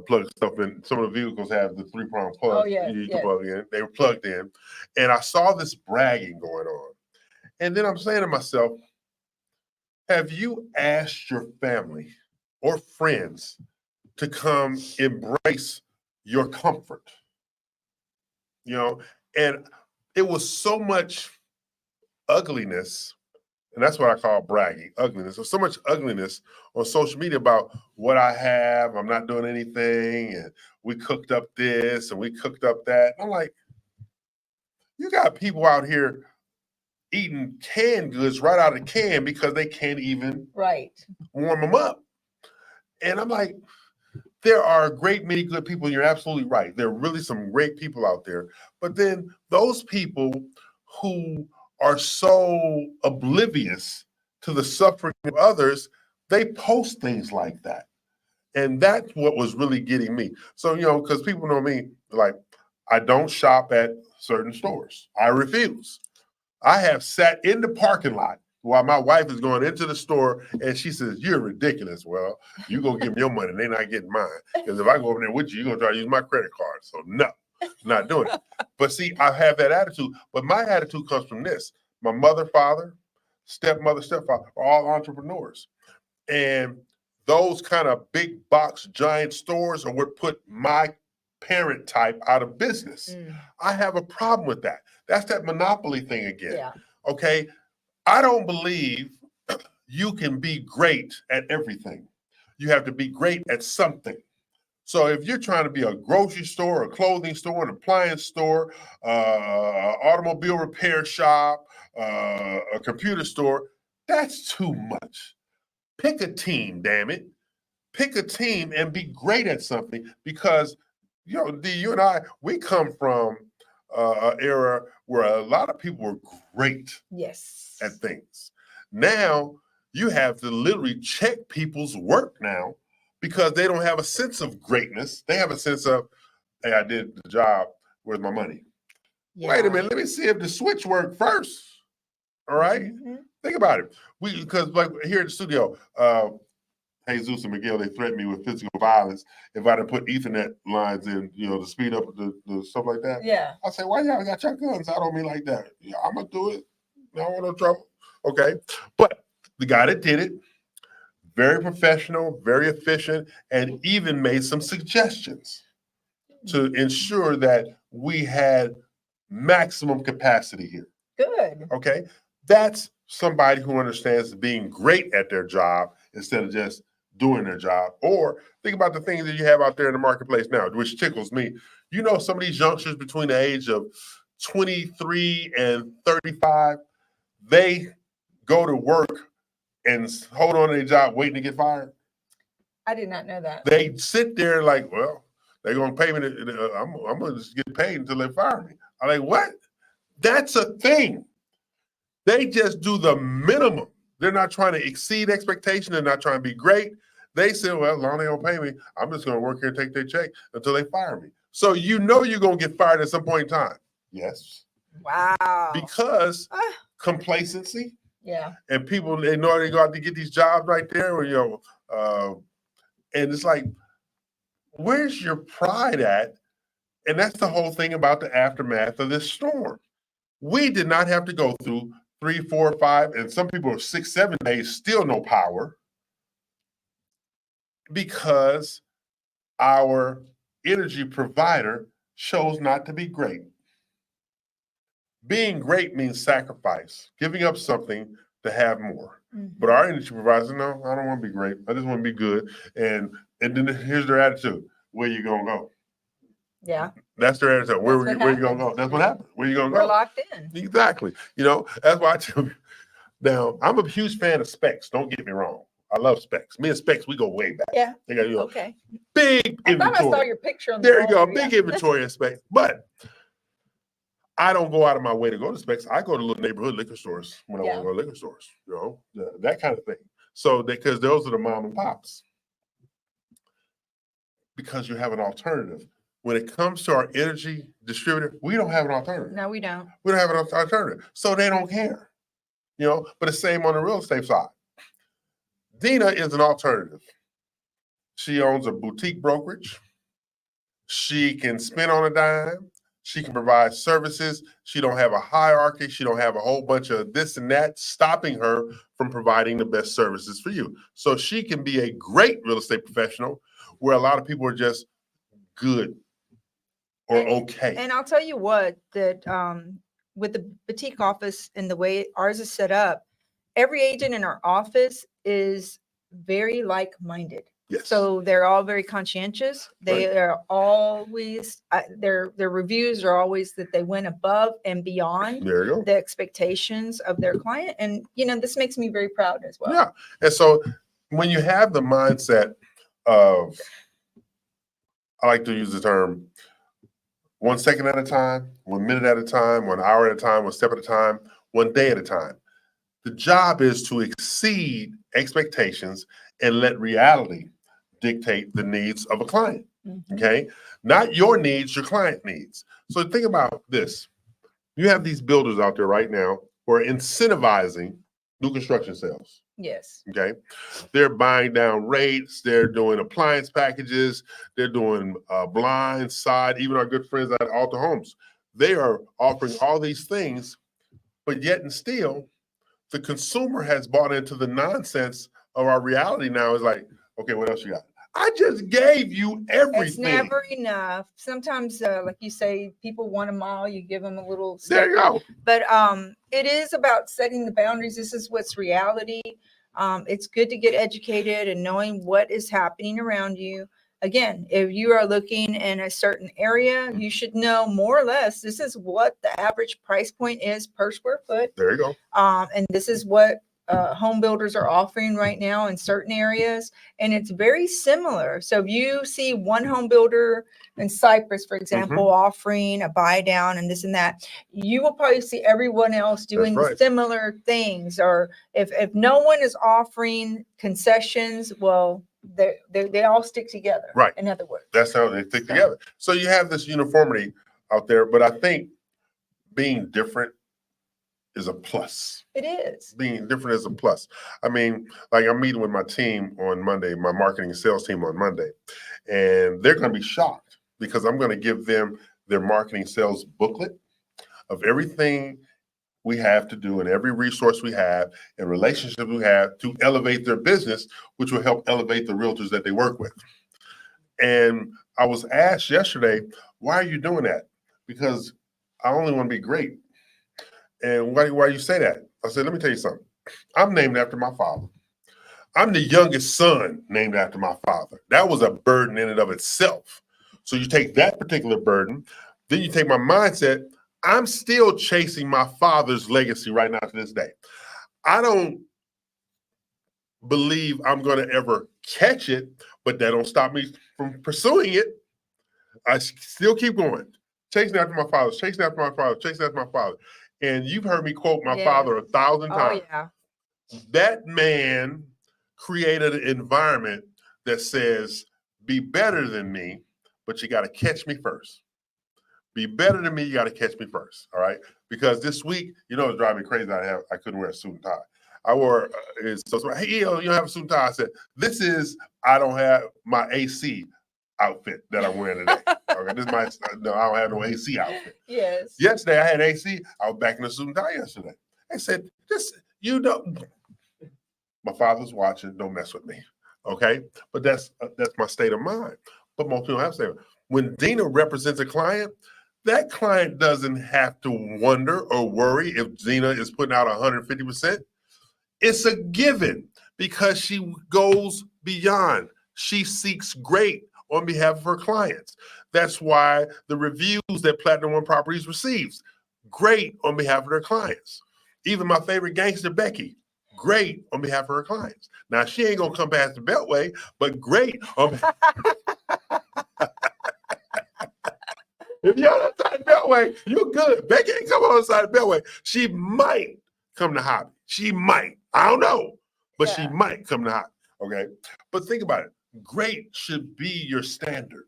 Plug stuff in. Some of the vehicles have the 3-prong plug. You can plug in. They were plugged in. And I saw this bragging going on. And then I'm saying to myself, have you asked your family or friends to come embrace your comfort? And it was so much ugliness. And that's what I call bragging, ugliness. There's so much ugliness on social media about what I have. I'm not doing anything. And we cooked up this and we cooked up that. I'm like, you got people out here eating canned goods right out of the can because they can't even warm them up. And I'm like, there are a great many good people. You're absolutely right. There are really some great people out there. But then those people who are so oblivious to the suffering of others, they post things like that. And that's what was really getting me. So, because people know me, like, I don't shop at certain stores. I refuse. I have sat in the parking lot while my wife is going into the store and she says, "You're ridiculous." Well, you go give them your money and they're not getting mine. Because if I go over there with you, you're going to try to use my credit card. So no, not doing it. But see, I have that attitude. But my attitude comes from this. My mother, father, stepmother, stepfather are all entrepreneurs. And those kind of big box giant stores are what put my parent type out of business. I have a problem with that. That's that monopoly thing again. Yeah. Okay. I don't believe you can be great at everything. You have to be great at something. So if you're trying to be a grocery store, a clothing store, an appliance store, automobile repair shop, a computer store, that's too much. Pick a team, damn it. Pick a team and be great at something because, you know, D, you and I, we come from an era where a lot of people were great at things. Now you have to literally check people's work now because they don't have a sense of greatness. They have a sense of, hey, I did the job. Where's my money? Wait a minute. Let me see if the switch worked first. All right. Think about it. Because like here at the studio, Jesus and Miguel, they threatened me with physical violence if I didn't put Ethernet lines in, you know, to speed up the stuff like that. Yeah. I say, why y'all got your guns out on me like that? Yeah, I'm gonna do it. I don't want no trouble. Okay. But the guy that did it, very professional, very efficient, and even made some suggestions to ensure that we had maximum capacity here. Good. Okay. That's somebody who understands being great at their job instead of just doing their job. Or think about the things that you have out there in the marketplace now, which tickles me. You know, some of these youngsters between the age of 23 and 35, they go to work and hold on to their job waiting to get fired. I did not know that. They sit there like, well, they're going to pay me. I'm going to just get paid until they fire me. I'm like, what? That's a thing. They just do the minimum. They're not trying to exceed expectation. They're not trying to be great. They say, well, as long as they don't pay me, I'm just going to work here and take their check until they fire me. So you know you're going to get fired at some point in time. Yes. Wow. Because complacency. Yeah. And people, they know they go out to get these jobs right there, or, you know, and it's like, where's your pride at? And that's the whole thing about the aftermath of this storm. We did not have to go through 3, 4, 5, and some people are 6, 7 days, still no power because our energy provider chose not to be great. Being great means sacrifice, giving up something to have more. But our energy provider, no, I don't want to be great. I just want to be good. And then here's their attitude. Where you going to go? Yeah. That's their attitude. Where you going to go? That's what happened. Where you going to go? We're locked in. Exactly. You know, that's why I tell you. Now, I'm a huge fan of Specs. Don't get me wrong. I love Specs. Me and Specs, we go way back. Yeah. They got, you know, Okay. big I inventory. thought I saw your picture on the There you go. wall. Big Yeah. inventory of Specs. But I don't go out of my way to go to Specs. I go to little neighborhood liquor stores when I want to go to liquor stores, you know, that kind of thing. So, because those are the mom and pops. Because you have an alternative. When it comes to our energy distributor, we don't have an alternative. No, we don't. We don't have an alternative. So they don't care, you know, but the same on the real estate side. Dina is an alternative. She owns a boutique brokerage. She can spin on a dime. She can provide services. She don't have a hierarchy. She don't have a whole bunch of this and that stopping her from providing the best services for you. So she can be a great real estate professional where a lot of people are just good or okay. And I'll tell you what, that with the boutique office and the way ours is set up, every agent in our office is very like-minded. Yes. So they're all very conscientious. They are always, their reviews are always that they went above and beyond There you go. the expectations of their client. And, you know, this makes me very proud as well. Yeah. And so when you have the mindset of, I like to use the term, 1 second at a time, 1 minute at a time, 1 hour at a time, 1 step at a time, 1 day at a time. The job is to exceed expectations and let reality dictate the needs of a client. Okay. not your needs, your client needs. So think about this. You have these builders out there right now who are incentivizing new construction sales. Yes. Okay. They're buying down rates. They're doing appliance packages. They're doing blind side, even our good friends at Alta Homes. They are offering all these things, but yet and still, the consumer has bought into the nonsense of our reality now. Is like, okay, what else you got? I just gave you everything. It's never enough. Sometimes, like you say, people want them all. You give them a little. There you go. But it is about setting the boundaries. This is what's reality. It's good to get educated and knowing what is happening around you. Again, if you are looking in a certain area, you should know more or less this is what the average price point is per square foot. There you go. And this is what home builders are offering right now in certain areas, and it's very similar. So if you see one home builder in Cypress, for example, offering a buy down and this and that, you will probably see everyone else doing similar things. Or if no one is offering concessions, well, they all stick together. Right. In other words, that's how they stick together. So you have this uniformity out there, but I think being different is a plus. It is. Being different is a plus. I mean, like I'm meeting with my team on Monday, my marketing and sales team on Monday, and they're going to be shocked because I'm going to give them their marketing sales booklet of everything we have to do and every resource we have and relationship we have to elevate their business, which will help elevate the realtors that they work with. And I was asked yesterday, why are you doing that? Because I only want to be great. And why you say that? I said, let me tell you something. I'm named after my father. I'm the youngest son named after my father. That was a burden in and of itself. So you take that particular burden, then you take my mindset. I'm still chasing my father's legacy right now to this day. I don't believe I'm going to ever catch it, but that don't stop me from pursuing it. I still keep going. Chasing after my father, chasing after my father, chasing after my father. And you've heard me quote my father 1,000 times. Oh, yeah. That man created an environment that says, be better than me, but you got to catch me first. Be better than me, you got to catch me first, all right? Because this week, you know, it's driving me crazy. I couldn't wear a suit and tie. I wore, hey, you don't have a suit and tie. I said, I don't have my AC outfit that I'm wearing today. Okay, I don't have no AC outfit. Yes. Yesterday I had AC. I was back in a suit and tie yesterday. I said, my father's watching. Don't mess with me. Okay, but that's my state of mind. But most people have to say, when Dina represents a client, that client doesn't have to wonder or worry if Dina is putting out 150%. It's a given because she goes beyond. She seeks great on behalf of her clients. That's why the reviews that Platinum One Properties receives, great on behalf of their clients. Even my favorite gangster, Becky, great on behalf of her clients. Now, she ain't going to come past the Beltway, but great on If you're on the side of the Beltway, you're good. Becky ain't come on the side of the Beltway. She might come to Hobby. She might. I don't know, but she might come to Hobby. Okay? But think about it. Great should be your standard.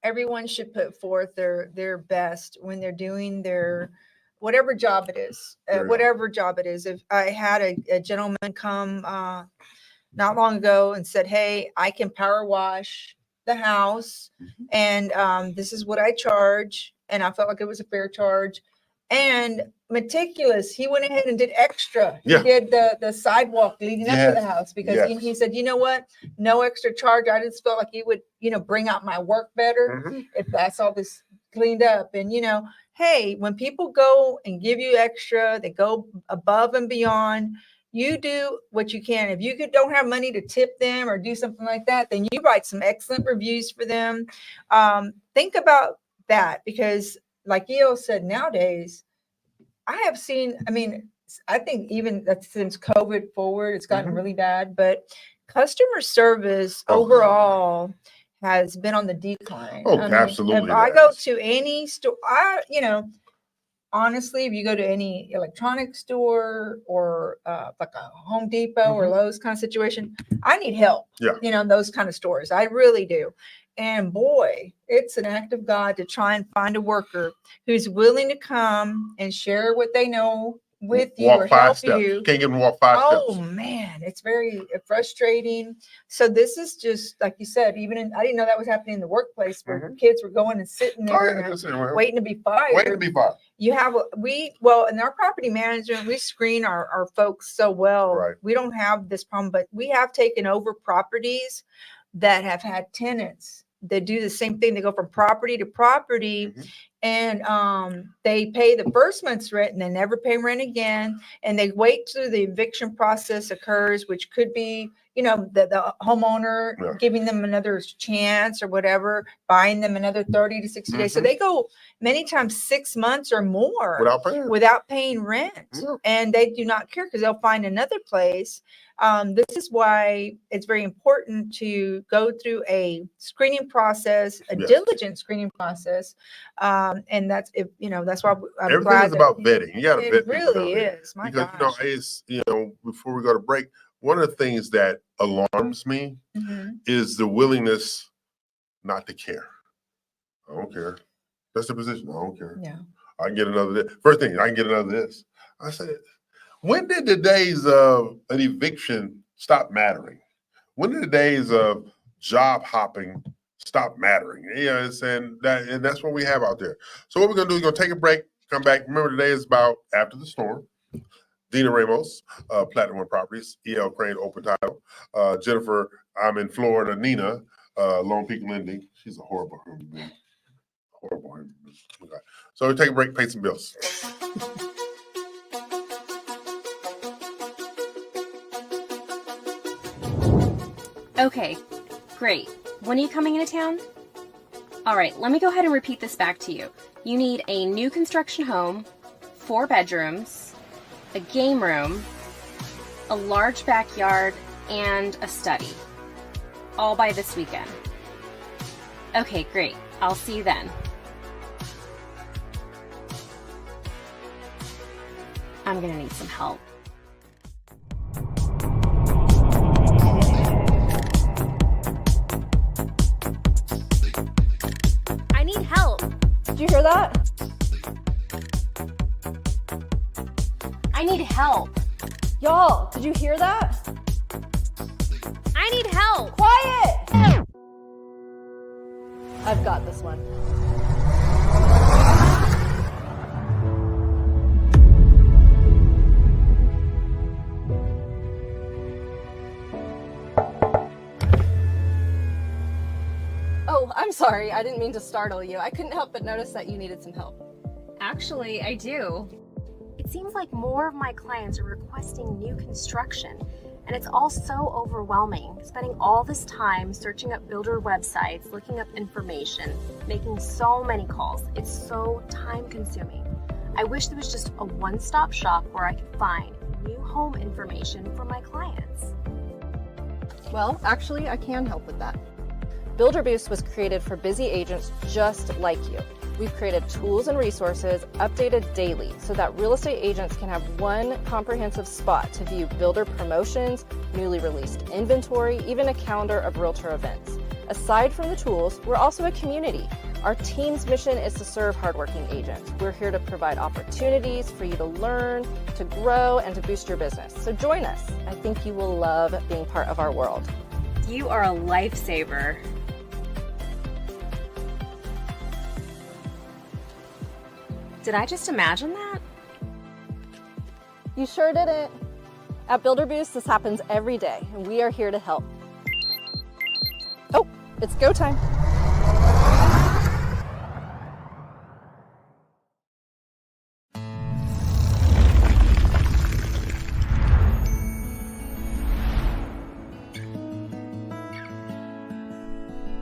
Everyone should put forth their best when they're doing their whatever job it is. If I had a gentleman come not long ago and said, hey, I can power wash the house and this is what I charge, and I felt like it was a fair charge. And meticulous, he went ahead and did extra. He did the sidewalk leading up to the house because he said, you know what, no extra charge. I just felt like he would, bring out my work better if that's all this cleaned up. And hey, when people go and give you extra, they go above and beyond. You do what you can. If you don't have money to tip them or do something like that, then you write some excellent reviews for them. Think about that because like Eo said, nowadays, I have seen, I think even since COVID forward, it's gotten really bad, but customer service overall has been on the decline. Oh, absolutely. If I go to any store, honestly, if you go to any electronics store or like a Home Depot or Lowe's kind of situation, I need help. Yeah. You know, those kind of stores. I really do. And boy, it's an act of God to try and find a worker who's willing to come and share what they know with you or Walk 5 help steps. you. Can't get them to walk 5 Oh steps. man, it's very frustrating. So this is just like you said, I didn't know that was happening in the workplace where kids were going and sitting Oh, there yeah, and just anyway. waiting to be fired. Waiting to be fired. You have in our property management, we screen our folks so well. Right. We don't have this problem, but we have taken over properties that have had tenants that do the same thing. They go from property to property and they pay the first month's rent and they never pay rent again. And they wait till the eviction process occurs, which could be, the homeowner giving them another chance or whatever, buying them another 30 to 60 days. So they go many times 6 months or more without paying rent. And they do not care because they'll find another place. This is why it's very important to go through a screening process, a diligent screening process. And that's why I'm Everything glad is about vetting. You got to vet. it really is. My Because gosh. before we go to break, one of the things that alarms me is the willingness not to care. I don't care. That's the position. I don't care. Yeah. I can get another this. First thing, I can get another this. I said, when did the days of an eviction stop mattering? When did the days of job hopping stop mattering? And that's what we have out there. So what we're gonna do is gonna take a break, come back. Remember, today is about after the storm. Dina Ramos, Platinum One Properties, E.L. Crane, Open Title. Jennifer, I'm in Florida. Nina, Lone Peak Lending. She's a horrible human being. Horrible human being. Okay. So we'll take a break, pay some bills. Okay, great. When are you coming into town? All right, let me go ahead and repeat this back to you. You need a new construction home, 4 bedrooms, a game room, a large backyard, and a study. All by this weekend. Okay, great. I'll see you then. I'm gonna need some help. I need help. Did you hear that? I need help. Y'all, did you hear that? I need help. Quiet! I've got this one. Oh, I'm sorry. I didn't mean to startle you. I couldn't help but notice that you needed some help. Actually, I do. It seems like more of my clients are requesting new construction, and it's all so overwhelming. Spending all this time searching up builder websites, looking up information, making so many calls. It's so time consuming. I wish there was just a one-stop shop where I could find new home information for my clients. Well, actually, I can help with that. Builder Boost was created for busy agents just like you. We've created tools and resources updated daily so that real estate agents can have one comprehensive spot to view builder promotions, newly released inventory, even a calendar of realtor events. Aside from the tools, we're also a community. Our team's mission is to serve hardworking agents. We're here to provide opportunities for you to learn, to grow, and to boost your business. So join us. I think you will love being part of our world. You are a lifesaver. Did I just imagine that? You sure didn't. At Builder Boost, this happens every day, and we are here to help. Oh, it's go time.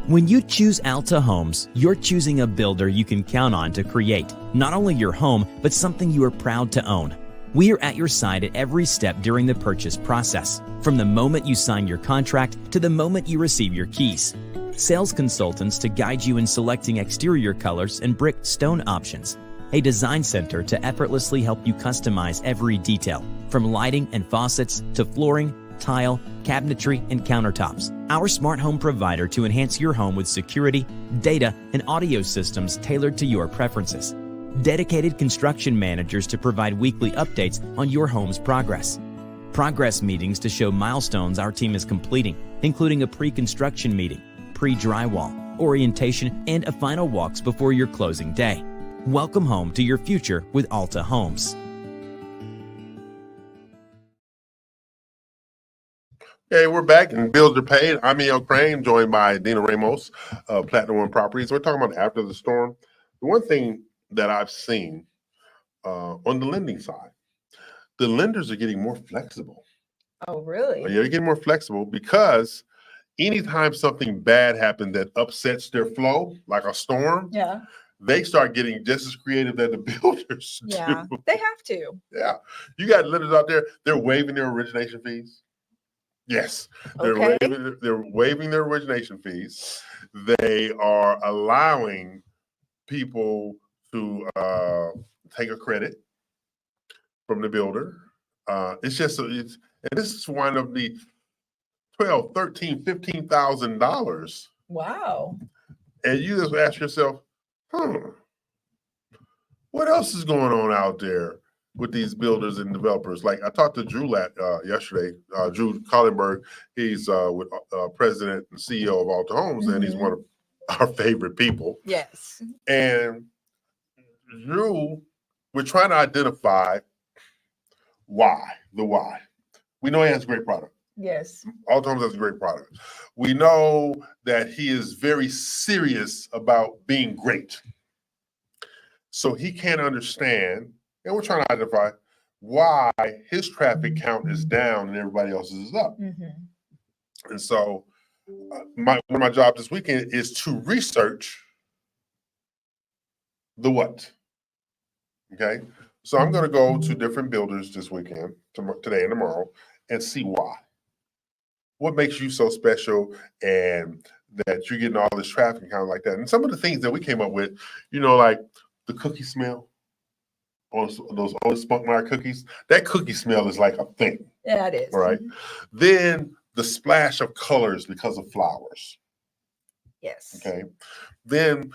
When you choose Alta Homes, you're choosing a builder you can count on to create not only your home, but something you are proud to own. We are at your side at every step during the purchase process, from the moment you sign your contract to the moment you receive your keys. Sales consultants to guide you in selecting exterior colors and brick stone options. a design center to effortlessly help you customize every detail, from lighting and faucets to flooring, tile, cabinetry, and countertops. Our smart home provider to enhance your home with security, data, and audio systems tailored to your preferences. Dedicated construction managers to provide weekly updates on your home's progress. Progress meetings to show milestones our team is completing, including a pre-construction meeting, pre-drywall, orientation, and a final walks before your closing day. Welcome home to your future with Alta Homes. Hey, we're back in Builder Paid. I'm E.L. Crane, joined by Dina Ramos of Platinum One Properties. We're talking about after the storm. The one thing that I've seen on the lending side, the lenders are getting more flexible. Oh, really? Yeah, they're getting more flexible because anytime something bad happens that upsets their flow, like a storm, Yeah. they start getting just as creative as the builders Yeah. do. They have to. Yeah. You got lenders out there, they're waiving their origination fees. Yes, they're waiving their origination fees. They are allowing people to take a credit from the builder. And this is one of the $12,000, $13,000, $15,000. Wow. And you just ask yourself, what else is going on out there with these builders and developers? Like I talked to Drew yesterday, Drew Collenberg. He's with president and CEO of Alta Homes, and he's one of our favorite people. Yes. And Drew, we're trying to identify why. We know he has a great product. Yes. Alta Homes has a great product. We know that he is very serious about being great. So he can't understand, and we're trying to identify why his traffic count is down and everybody else's is up. And so one of my jobs this weekend is to research the what. Okay. So I'm going to go to different builders this weekend, today and tomorrow, and see why. What makes you so special and that you're getting all this traffic count like that? And some of the things that we came up with, like the cookie smell, on those old Spunkmeyer cookies, that cookie smell is like a thing. Yeah, it is. Right. Then the splash of colors because of flowers. Yes. Okay. Then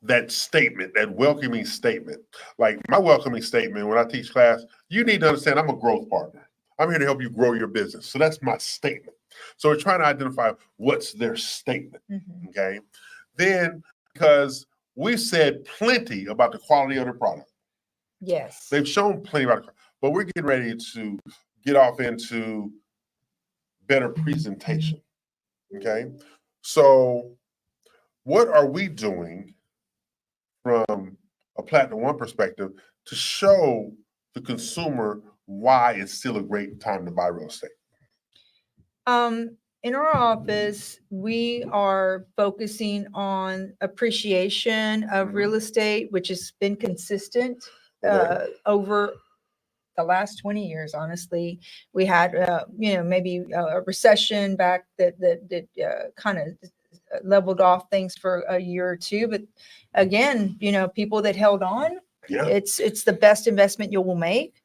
that statement, that welcoming statement, like my welcoming statement when I teach class, you need to understand I'm a growth partner. I'm here to help you grow your business. So that's my statement. So we're trying to identify what's their statement. Okay. Then, because we've said plenty about the quality of the product. Yes. They've shown plenty about it, but we're getting ready to get off into better presentation. Okay. So what are we doing from a Platinum One perspective to show the consumer why it's still a great time to buy real estate? In our office, we are focusing on appreciation of real estate, which has been consistent over the last 20 years. Honestly, we had, maybe a recession back that kind of leveled off things for a year or two. But again, people that held on, it's the best investment you will make.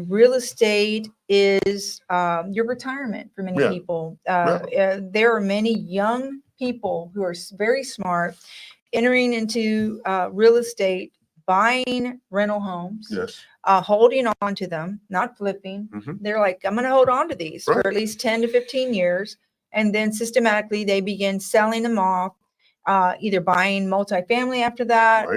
Real estate is your retirement for many people. There are many young people who are very smart entering into real estate, buying rental homes, holding on to them, not flipping. They're like, I'm going to hold on to these for at least 10 to 15 years. And then systematically they begin selling them off, either buying multifamily after that,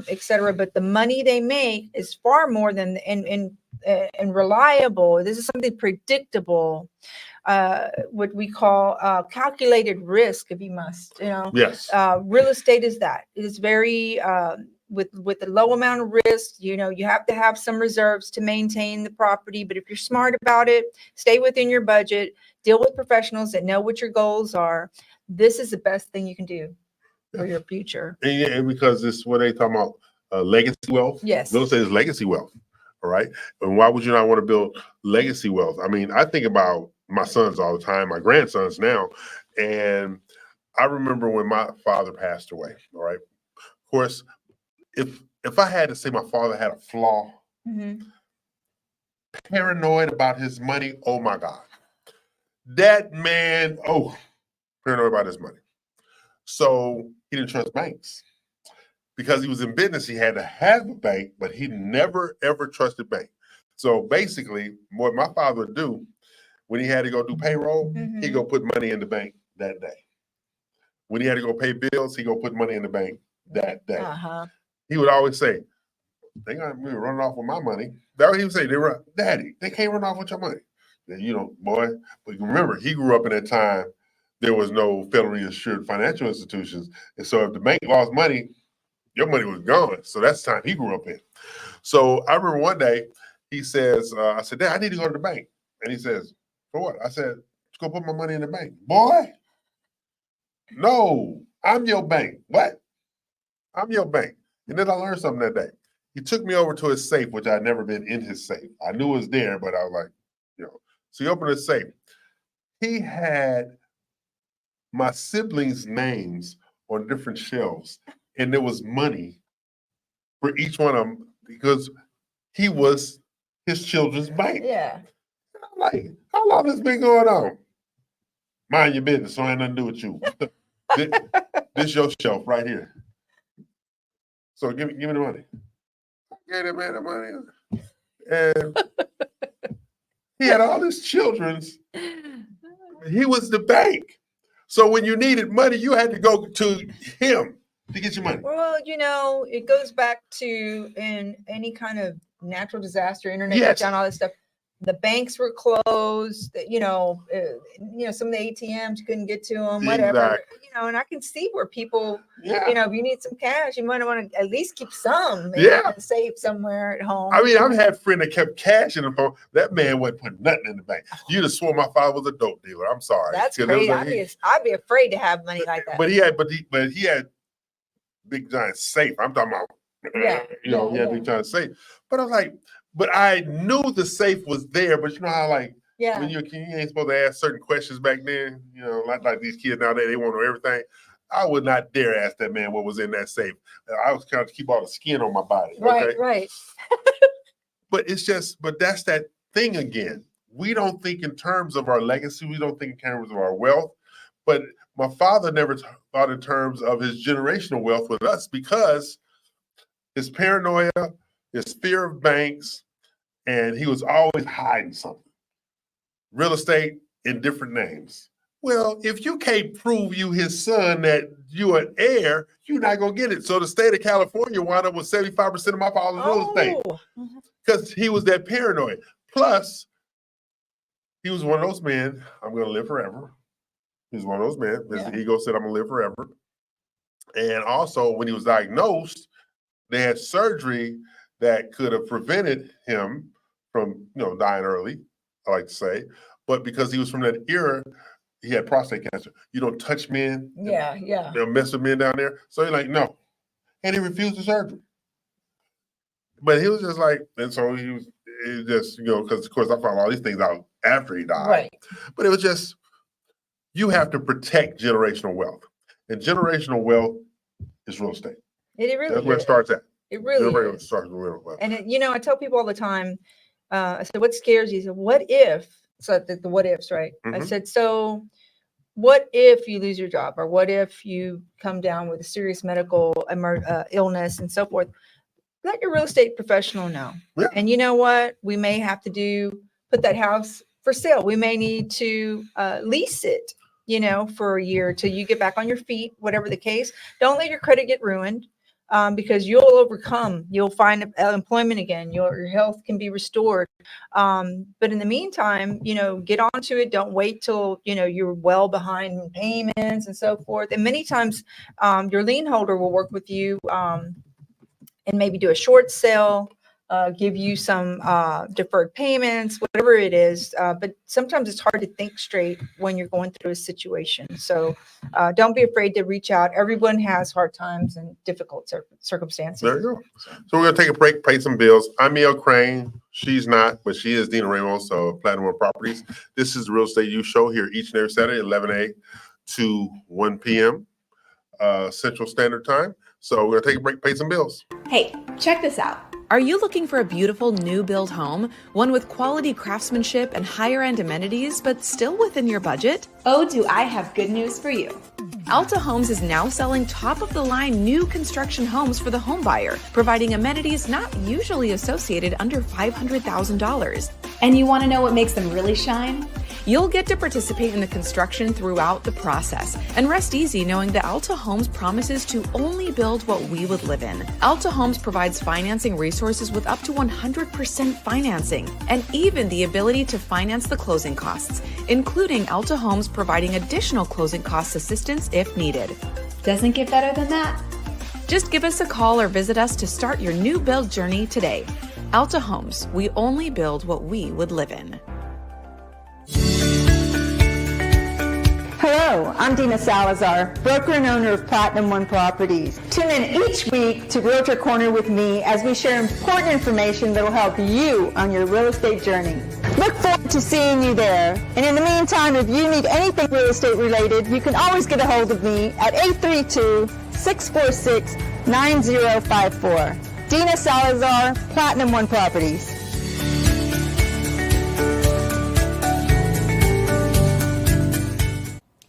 et cetera. But the money they make is far more than and reliable. This is something predictable, what we call calculated risk, if you must. Real estate is that. It is very with a low amount of risk. You have to have some reserves to maintain the property. But if you're smart about it, stay within your budget, deal with professionals that know what your goals are. This is the best thing you can do for your future. And because it's what they talk about, legacy wealth. Yes. Real estate is legacy wealth. All right. And why would you not want to build legacy wealth? I mean, I think about my sons all the time, my grandsons now. And I remember when my father passed away. All right. Of course, if I had to say my father had a flaw, paranoid about his money, oh my God. That man, paranoid about his money. So he didn't trust banks. Because he was in business, he had to have a bank, but he never, ever trusted bank. So basically, what my father would do, when he had to go do payroll, he'd go put money in the bank that day. When he had to go pay bills, he'd go put money in the bank that day. He would always say, they got me running off with my money. That's what he would say. Daddy, they can't run off with your money. And, boy, but remember, he grew up in that time, there was no federally insured financial institutions. And so if the bank lost money, your money was gone. So that's the time he grew up in. So I remember one day he says, I said, Dad, I need to go to the bank. And he says, for what? I said, let's go put my money in the bank. Boy, no, I'm your bank. What? I'm your bank. And then I learned something that day. He took me over to his safe, which I'd never been in his safe. I knew it was there, but I was like, So he opened his safe. He had my siblings' names on different shelves, and there was money for each one of them because he was his children's bank. Yeah. I'm like, how long has this been going on? Mind your business, so I ain't nothing to do with you. This your shelf right here. So give me the money. I gave that man the money. And he had all his children's. He was the bank. So when you needed money, you had to go to him to get your money. Well, it goes back to in any kind of natural disaster, internet shutdown, all this stuff. The banks were closed. Some of the ATMs couldn't get to them. Whatever. Exactly. And I can see where people. If you need some cash, you might want to at least keep some. Safe somewhere at home. I mean, I've had a friend that kept cash in the phone. That man wasn't putting nothing in the bank. You'd have sworn my father was a dope dealer. I'm sorry. That's crazy. I'd be afraid to have money like that. But he had big giant safe. I'm talking about. He had big giant safe. But I was like, but I knew the safe was there. But you know how when you're a kid, you ain't supposed to ask certain questions back then. Like these kids nowadays, they want to know everything. I would not dare ask that man what was in that safe. I was trying to keep all the skin on my body. Right. But but that's that thing again. We don't think in terms of our legacy. We don't think in terms of our wealth. But my father never thought in terms of his generational wealth with us because his paranoia, his fear of banks, and he was always hiding something. Real estate in different names. Well, if you can't prove you his son that you're an heir, you're not going to get it. So the state of California wound up with 75% of my father's real estate because he was that paranoid. Plus, he was one of those men, I'm going to live forever. He was one of those men. His ego said, I'm going to live forever. And also, when he was diagnosed, they had surgery that could have prevented him from, dying early, I like to say. But because he was from that era, he had prostate cancer. You don't touch men. They'll mess with men down there. So he's like, no. And he refused the surgery. But he was just like, and so he just, because of course I found all these things out after he died. Right. But it was just, you have to protect generational wealth. And generational wealth is real estate. That's where it starts at. It really is. Starts with real wealth. And I tell people all the time, I said, what scares you? He said, what if? So the what ifs, right? I said, so what if you lose your job, or what if you come down with a serious medical illness and so forth? Let your real estate professional know. Yeah. And you know what? We may have to put that house for sale. We may need to lease it, for a year till you get back on your feet, whatever the case. Don't let your credit get ruined. Because you'll overcome, you'll find employment again, your health can be restored. But in the meantime, get onto it. Don't wait till, you're well behind in payments and so forth. And many times your lien holder will work with you and maybe do a short sale, give you some deferred payments, whatever it is. But sometimes it's hard to think straight when you're going through a situation. So don't be afraid to reach out. Everyone has hard times and difficult circumstances. There you go. So we're going to take a break, pay some bills. I'm Mel Crane. She's not, but she is Dina Ramos of Platinum One Properties. This is the Real Estate U Show here each and every Saturday, 11 a.m. to 1 p.m. Central Standard Time. So we're going to take a break, pay some bills. Hey, check this out. Are you looking for a beautiful new build home, one with quality craftsmanship and higher end amenities, but still within your budget? Oh, do I have good news for you. Alta Homes is now selling top-of-the-line new construction homes for the home buyer, providing amenities not usually associated under $500,000. And you want to know what makes them really shine? You'll get to participate in the construction throughout the process and rest easy knowing that Alta Homes promises to only build what we would live in. Alta Homes provides financing resources with up to 100% financing and even the ability to finance the closing costs, including Alta Homes providing additional closing cost assistance if needed. Doesn't get better than that. Just give us a call or visit us to start your new build journey today. Alta Homes, we only build what we would live in. Hello, I'm Dina Salazar, broker and owner of Platinum One Properties. Tune in each week to Realtor Corner with me as we share important information that will help you on your real estate journey. Look forward to seeing you there. And in the meantime, if you need anything real estate related, you can always get a hold of me at 832-646-9054. Dina Salazar, Platinum One Properties.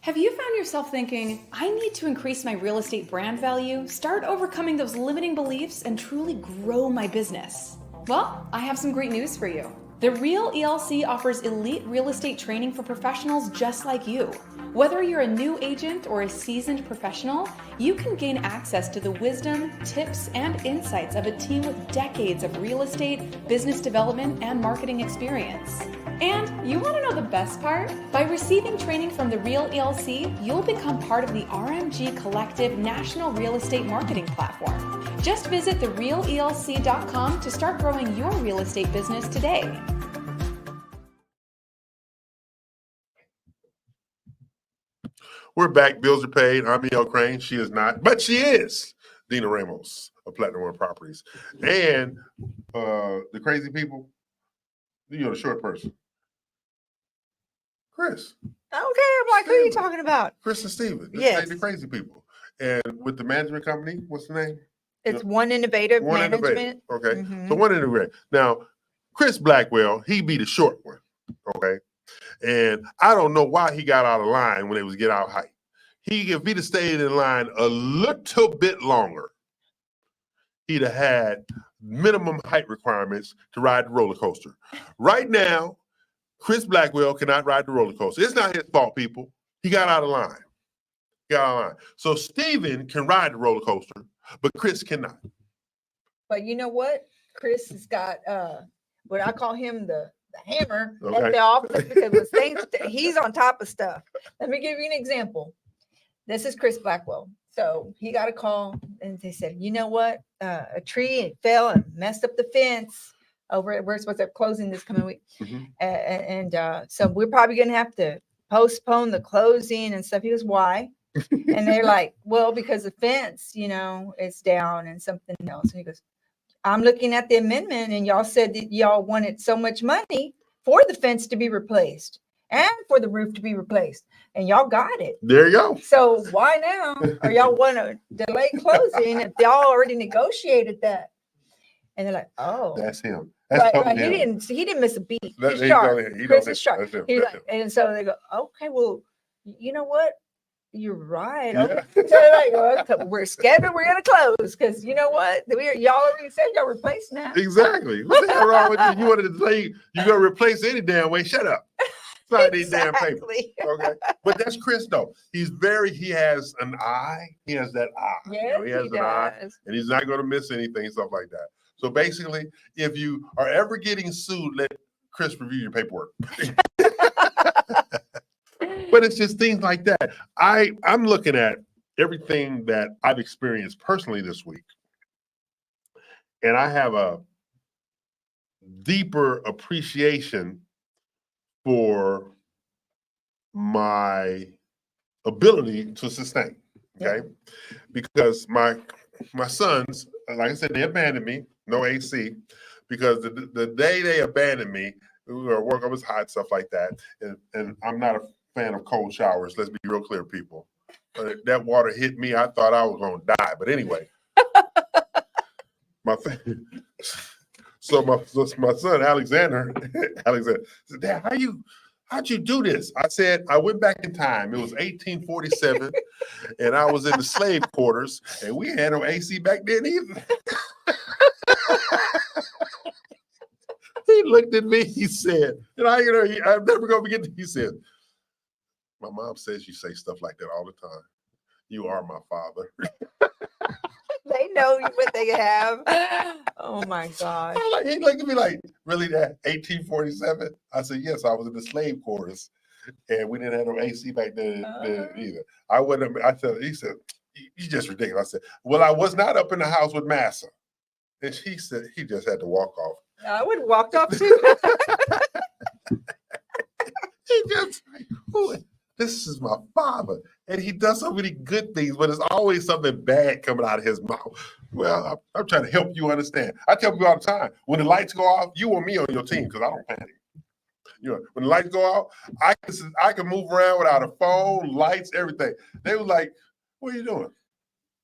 Have you found yourself thinking, I need to increase my real estate brand value, start overcoming those limiting beliefs, and truly grow my business? Well, I have some great news for you. The Real ELC offers elite real estate training for professionals just like you. Whether you're a new agent or a seasoned professional, you can gain access to the wisdom, tips, and insights of a team with decades of real estate, business development, and marketing experience. And you want to know the best part? By receiving training from the Real ELC, you'll become part of the RMG Collective National Real Estate Marketing Platform. Just visit therealelc.com to start growing your real estate business today. We're back. Bills are paid. I'm E.L. Crane. She is not, but she is Dina Ramos of Platinum One Properties. And the crazy people, the short person. Chris. Okay, I'm like, who are you talking about? Chris and Steven. Yes. The crazy people. And with the management company, what's the name? It's One Innovative Management. Okay. Mhm. So One Innovative. Now, Chris Blackwell, he be the short one. Okay. And I don't know why he got out of line when it was get out height. If he'd have stayed in line a little bit longer, he'd have had minimum height requirements to ride the roller coaster. Right now, Chris Blackwell cannot ride the roller coaster. It's not his fault, people. He got out of line. So Steven can ride the roller coaster, but Chris cannot. But you know what? Chris has got what I call him the hammer Okay. at the office because with things he's on top of stuff. Let me give you an example. This is Chris Blackwell. So he got a call and they said, you know what? A tree fell and messed up the fence over at we're supposed to have closing this coming week. And so we're probably gonna have to postpone the closing and stuff. He goes, why? And they're like, well, because the fence, it's down and something else. And he goes, I'm looking at the amendment and y'all said that y'all wanted so much money for the fence to be replaced and for the roof to be replaced. And y'all got it. There you go. So why now are y'all want to delay closing if y'all already negotiated that? And they're like, oh, That's him. right, totally right. him. He didn't miss a beat. That- He's he sharp. don't- he Chris don't- is sharp. that's him. He's That's like, and so they go, okay, well, you know what? You're right. Okay. Yeah. So they're like, well, we're scheduled. We're gonna close because you know what? Y'all already said y'all replaced now. Exactly. What's the hell wrong with you? You wanted to delay, you're going to replace any damn way. Shut up. Sign these damn papers. Exactly. Okay. But that's Chris, though. He has an eye. He has that eye. Yes, he has he an eye. does. And he's not going to miss anything, stuff like that. So basically, if you are ever getting sued, let Chris review your paperwork. But it's just things like that. I'm looking at everything that I've experienced personally this week. And I have a deeper appreciation for my ability to sustain. Okay. Because my sons, like I said, they abandoned me, no AC, because the day they abandoned me, we were working, it was hot, stuff like that. And I'm not a fan of cold showers. Let's be real clear, people. That water hit me. I thought I was going to die. But anyway, So my son Alexander said, Dad, how'd you do this? I said, I went back in time. It was 1847, and I was in the slave quarters, and we had no AC back then either. He looked at me, he said, and I'm never gonna forget it. He said, my mom says you say stuff like that all the time. You are my father. They know what they have. Oh my gosh. He looked at me like, really, that 1847? I said, yes, I was in the slave quarters, and we didn't have no AC back then either. I wouldn't. He said, you just ridiculous. I said, well, I was not up in the house with Massa. And he said he just had to walk off. I would have walked off too. He just, this is my father. And he does so many good things, but it's always something bad coming out of his mouth. Well, I'm trying to help you understand. I tell people all the time, when the lights go off, you want me on your team because I don't panic. You know, when the lights go out, I can move around without a phone, lights, everything. They were like, what are you doing?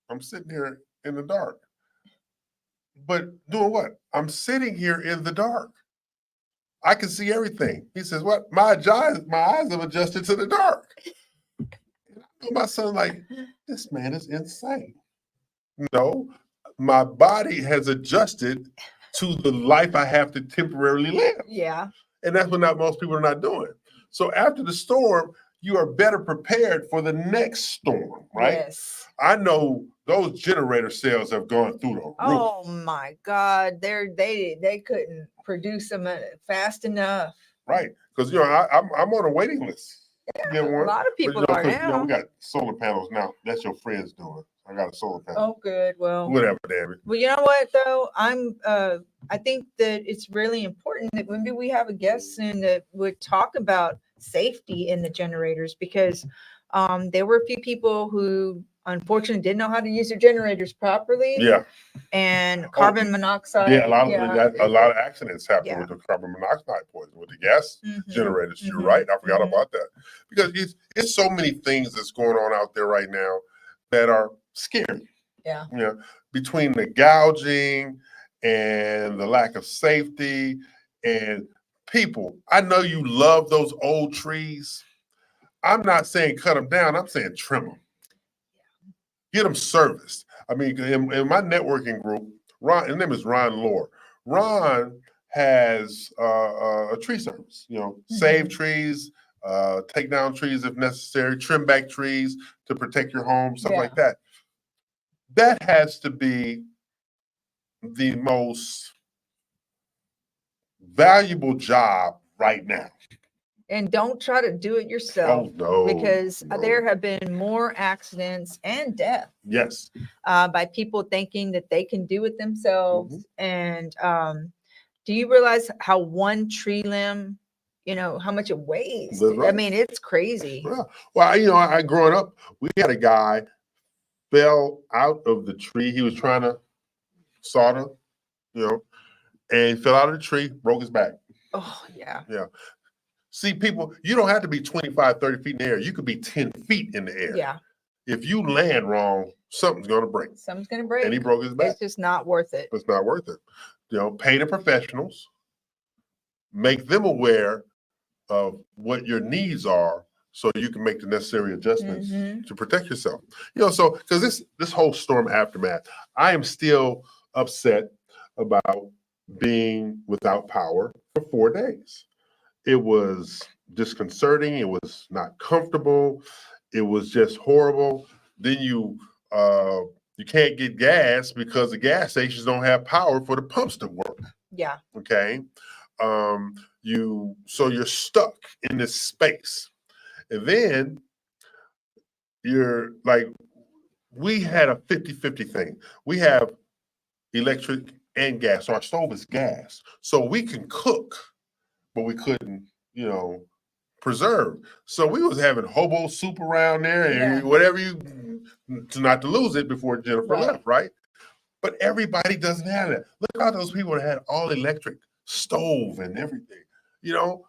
I'm sitting here in the dark. But doing what? I'm sitting here in the dark. I can see everything. He says, what? My eyes have adjusted to the dark. My son's like, this man is insane. No, my body has adjusted to the life I have to temporarily live. Yeah. And that's what most people are not doing. So after the storm, you are better prepared for the next storm, right? Yes. I know those generator cells have gone through the roof. Oh my God. They couldn't produce them fast enough. Right. Because, you know, I'm on a waiting list. Yeah, a lot of people are now. You know, we got solar panels now. That's your friend's doing. I got a solar panel. Oh, good. Well, whatever, damn it. Well, you know what though? I think that it's really important that maybe we have a guest soon that would talk about safety in the generators, because there were a few people who unfortunately didn't know how to use their generators properly. Yeah. And carbon monoxide. Yeah, a lot of accidents happen with the carbon monoxide poison, with the gas generators. You're right. I forgot about that. Because it's so many things that's going on out there right now that are scary. Yeah. You know, between the gouging and the lack of safety, and people, I know you love those old trees. I'm not saying cut them down. I'm saying trim them. Get them serviced. I mean, in my networking group, his name is Ron Lohr. Ron has a tree service, you know, save trees, take down trees if necessary, trim back trees to protect your home, stuff like that. That has to be the most valuable job right now. And don't try to do it yourself. Oh, no, because there have been more accidents and death. Yes. By people thinking that they can do it themselves. And do you realize how one tree limb, you know, how much it weighs? Right. I mean, it's crazy. Yeah. Well, you know, I growing up, we had a guy fell out of the tree. He was trying to solder, you know, and fell out of the tree, broke his back. Oh, yeah. Yeah. See, people, you don't have to be 25, 30 feet in the air. You could be 10 feet in the air. Yeah. If you land wrong, something's going to break. Something's going to break. And he broke his back. It's just not worth it. It's not worth it. You know, pay the professionals, make them aware of what your needs are so you can make the necessary adjustments to protect yourself. You know, so because this whole storm aftermath, I am still upset about being without power for 4 days. It was disconcerting. It was not comfortable. It was just horrible. Then you can't get gas because the gas stations don't have power for the pumps to work. Yeah. Okay. So you're stuck in this space. And then you're like, we had a 50-50 thing. We have electric and gas. So our stove is gas. So we can cook, but we couldn't, you know, preserve. So we was having hobo soup around there and whatever not to lose it before Jennifer left, right? But everybody doesn't have it. Look at those people that had all electric stove and everything, you know.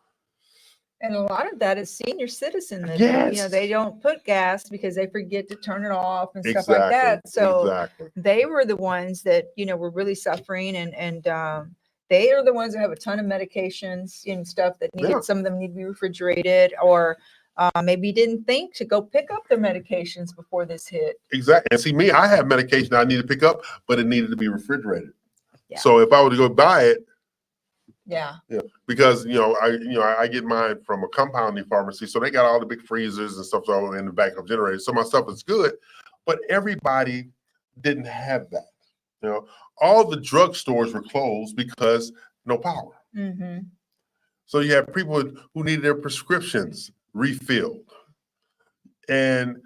And a lot of that is senior citizen living. Yes. They don't put gas because they forget to turn it off and stuff like that. So Exactly. they were the ones that, were really suffering and they are the ones that have a ton of medications and stuff that needed, some of them need to be refrigerated or maybe didn't think to go pick up their medications before this hit. Exactly. And see, me, I have medication I need to pick up, but it needed to be refrigerated. Yeah. So if I were to go buy it, yeah, because I get mine from a compounding pharmacy, so they got all the big freezers and stuff all in the backup generator. So my stuff is good, but everybody didn't have that. All the drugstores were closed because no power. Mm-hmm. So you have people who needed their prescriptions refilled, and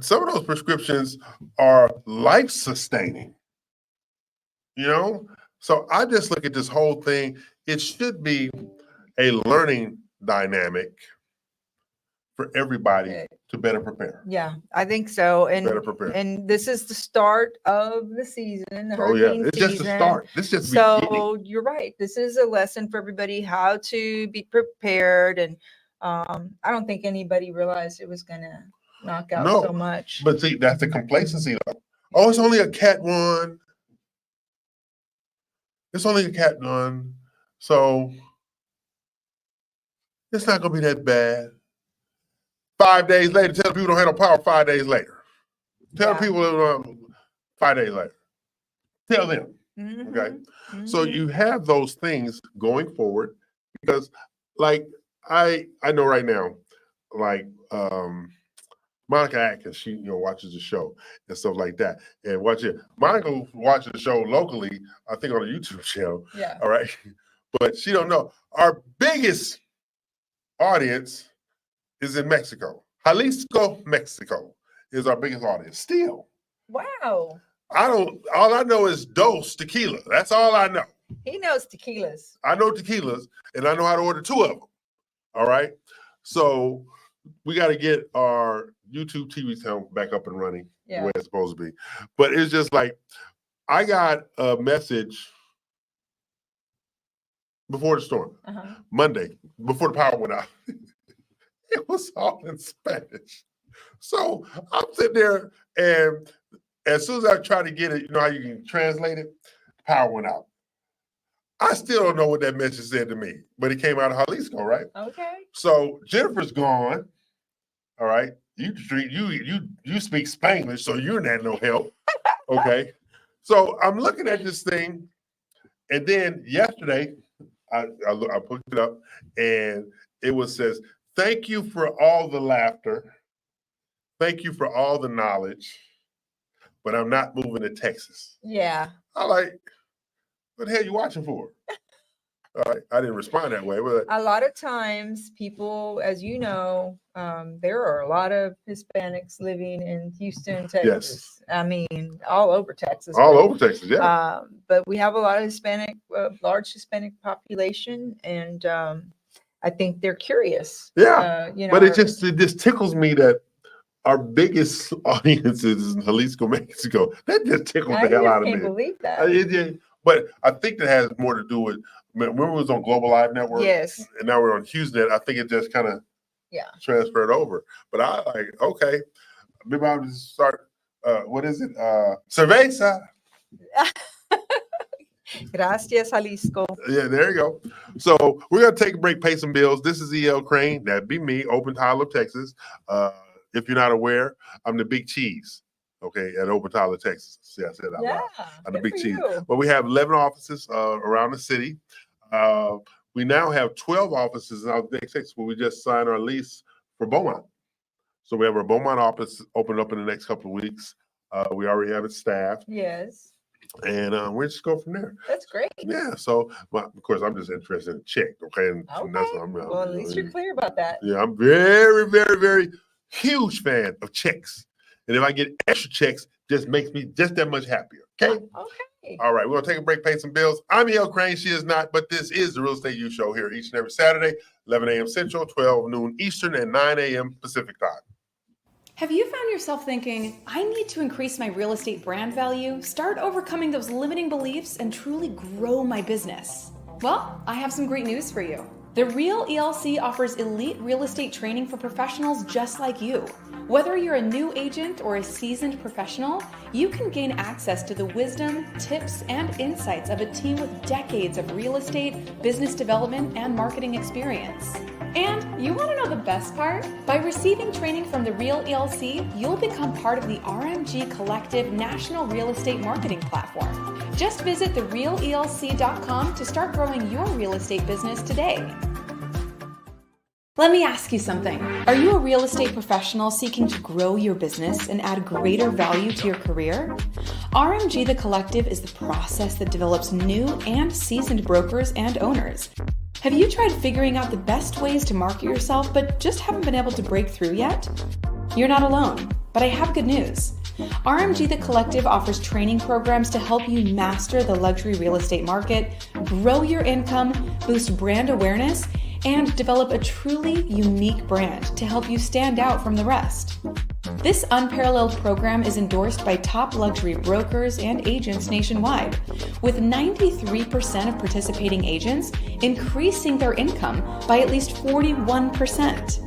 some of those prescriptions are life-sustaining. So I just look at this whole thing. It should be a learning dynamic for everybody to better prepare. Yeah, I think so. And Better prepare. And this is the start of the season. The Oh yeah, hurricane it's just season. the start. This is just So beginning. you're right. This is a lesson for everybody how to be prepared. And I don't think anybody realized it was going to knock out No, so much. But see, that's the complacency though. Oh, it's only a Cat 1. It's only a Cat 1. So it's not going to be that bad. 5 days later, tell people don't have no power 5 days later. Tell people 5 days later. Tell them. Mm-hmm. Okay. So you have those things going forward because like I know right now, like Monica Atkins, she watches the show and stuff like that. And watch it. Monica watches the show locally, I think on a YouTube channel. Yeah. All right. But she don't know. Our biggest audience is in Mexico. Jalisco, Mexico is our biggest audience. Still. Wow. All I know is Dos Tequila. That's all I know. He knows tequilas. I know tequilas and I know how to order 2 of them. All right. So we got to get our YouTube TV channel back up and running the way it's supposed to be. But it's just like, I got a message before the storm, Monday, before the power went out. It was all in Spanish. So I'm sitting there, and as soon as I try to get it, you know how you can translate it? Power went out. I still don't know what that message said to me, but it came out of Jalisco, right? Okay. So Jennifer's gone. All right. You speak Spanglish, so you're not no help. Okay. So I'm looking at this thing, and then yesterday I picked it up, and it says, "Thank you for all the laughter. Thank you for all the knowledge, but I'm not moving to Texas." Yeah. I'm like, what the hell are you watching for? All right. I didn't respond that way. But A lot of times people, as you know, there are a lot of Hispanics living in Houston, Texas. Yes. I mean, all over Texas. All over Texas, yeah. But we have a lot of large Hispanic population, and I think they're curious. Yeah. But it just tickles me that our biggest audience is Jalisco, Mexico. That just tickles the hell out of me. I can't believe that. But I think that has more to do with, when we was on Global Live Network, yes, and now we're on HughesNet, I think it just kind of transferred over. But I like, okay, maybe I'll just start, what is it? Cerveza. Gracias, Jalisco. Yeah, there you go. So we're going to take a break, pay some bills. This is E.L. Crane. That'd be me, Open Tyler, Texas. If you're not aware, I'm the Big Cheese, okay, at Open Tyler, Texas. See, I said that loud. I'm the Big Cheese. But we have 11 offices around the city. We now have 12 offices in our Texas, where we just signed our lease for Beaumont. So we have our Beaumont office open up in the next couple of weeks. We already have it staffed. Yes. And we'll just go from there. That's great. Yeah. So, of course, I'm just interested in check. Okay. And that's what well, at least you're clear about that. Yeah, I'm very, very, very huge fan of checks. And if I get extra checks, just makes me just that much happier. Okay. Okay. All right. We're going to take a break, pay some bills. I'm E.L. Crane. She is not, but this is the Real Estate U Show here each and every Saturday, 11 a.m. Central, 12 noon Eastern, and 9 a.m. Pacific time. Have you found yourself thinking, I need to increase my real estate brand value, start overcoming those limiting beliefs, and truly grow my business? Well, I have some great news for you. The Real ELC offers elite real estate training for professionals just like you. Whether you're a new agent or a seasoned professional, you can gain access to the wisdom, tips, and insights of a team with decades of real estate, business development, and marketing experience. And you want to know the best part? By receiving training from the Real ELC, you'll become part of the RMG Collective National Real Estate Marketing Platform. Just visit therealelc.com to start growing your real estate business today. Let me ask you something. Are you a real estate professional seeking to grow your business and add greater value to your career? RMG The Collective is the process that develops new and seasoned brokers and owners. Have you tried figuring out the best ways to market yourself but just haven't been able to break through yet? You're not alone, but I have good news. RMG The Collective offers training programs to help you master the luxury real estate market, grow your income, boost brand awareness, and develop a truly unique brand to help you stand out from the rest. This unparalleled program is endorsed by top luxury brokers and agents nationwide, with 93% of participating agents increasing their income by at least 41%.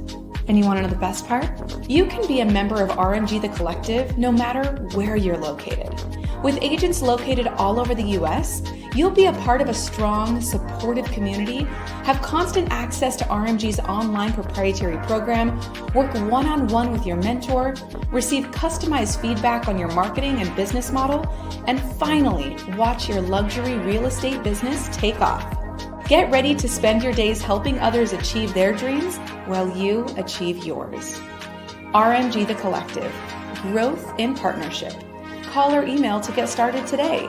And you want to know the best part? You can be a member of RMG The Collective no matter where you're located. With agents located all over the US, you'll be a part of a strong, supportive community, have constant access to RMG's online proprietary program, work one-on-one with your mentor, receive customized feedback on your marketing and business model, and finally, watch your luxury real estate business take off. Get ready to spend your days helping others achieve their dreams while you achieve yours. RMG The Collective. Growth in partnership. Call or email to get started today.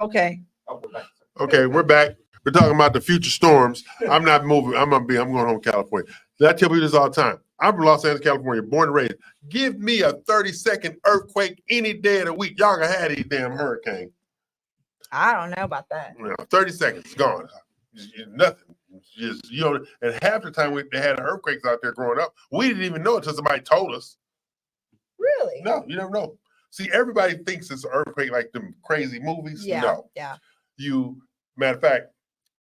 Okay. Okay, we're back. We're talking about the future storms. I'm not moving. I'm going home to California. I tell people this all the time. I'm from Los Angeles, California, born and raised. Give me a 30-second earthquake any day of the week. Y'all can have these damn hurricanes. I don't know about that. 30 seconds, gone. Nothing. Just, and half the time they had earthquakes out there growing up, we didn't even know it until somebody told us. Really? No, you never know. See, everybody thinks it's an earthquake like them crazy movies. Yeah. No. Yeah. Matter of fact,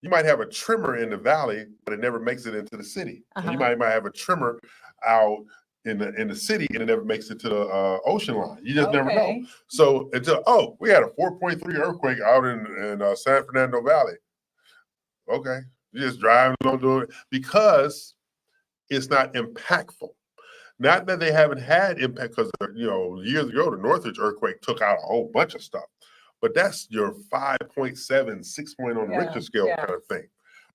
you might have a tremor in the valley, but it never makes it into the city. Uh-huh. You might have a tremor out in the city and it never makes it to the ocean line. You just never know. So until we had a 4.3 earthquake out in San Fernando Valley. Okay, you just driving on doing it because it's not impactful. Not that they haven't had impact, because years ago the Northridge earthquake took out a whole bunch of stuff. But that's your 5.7, 6 point on the Richter scale kind of thing.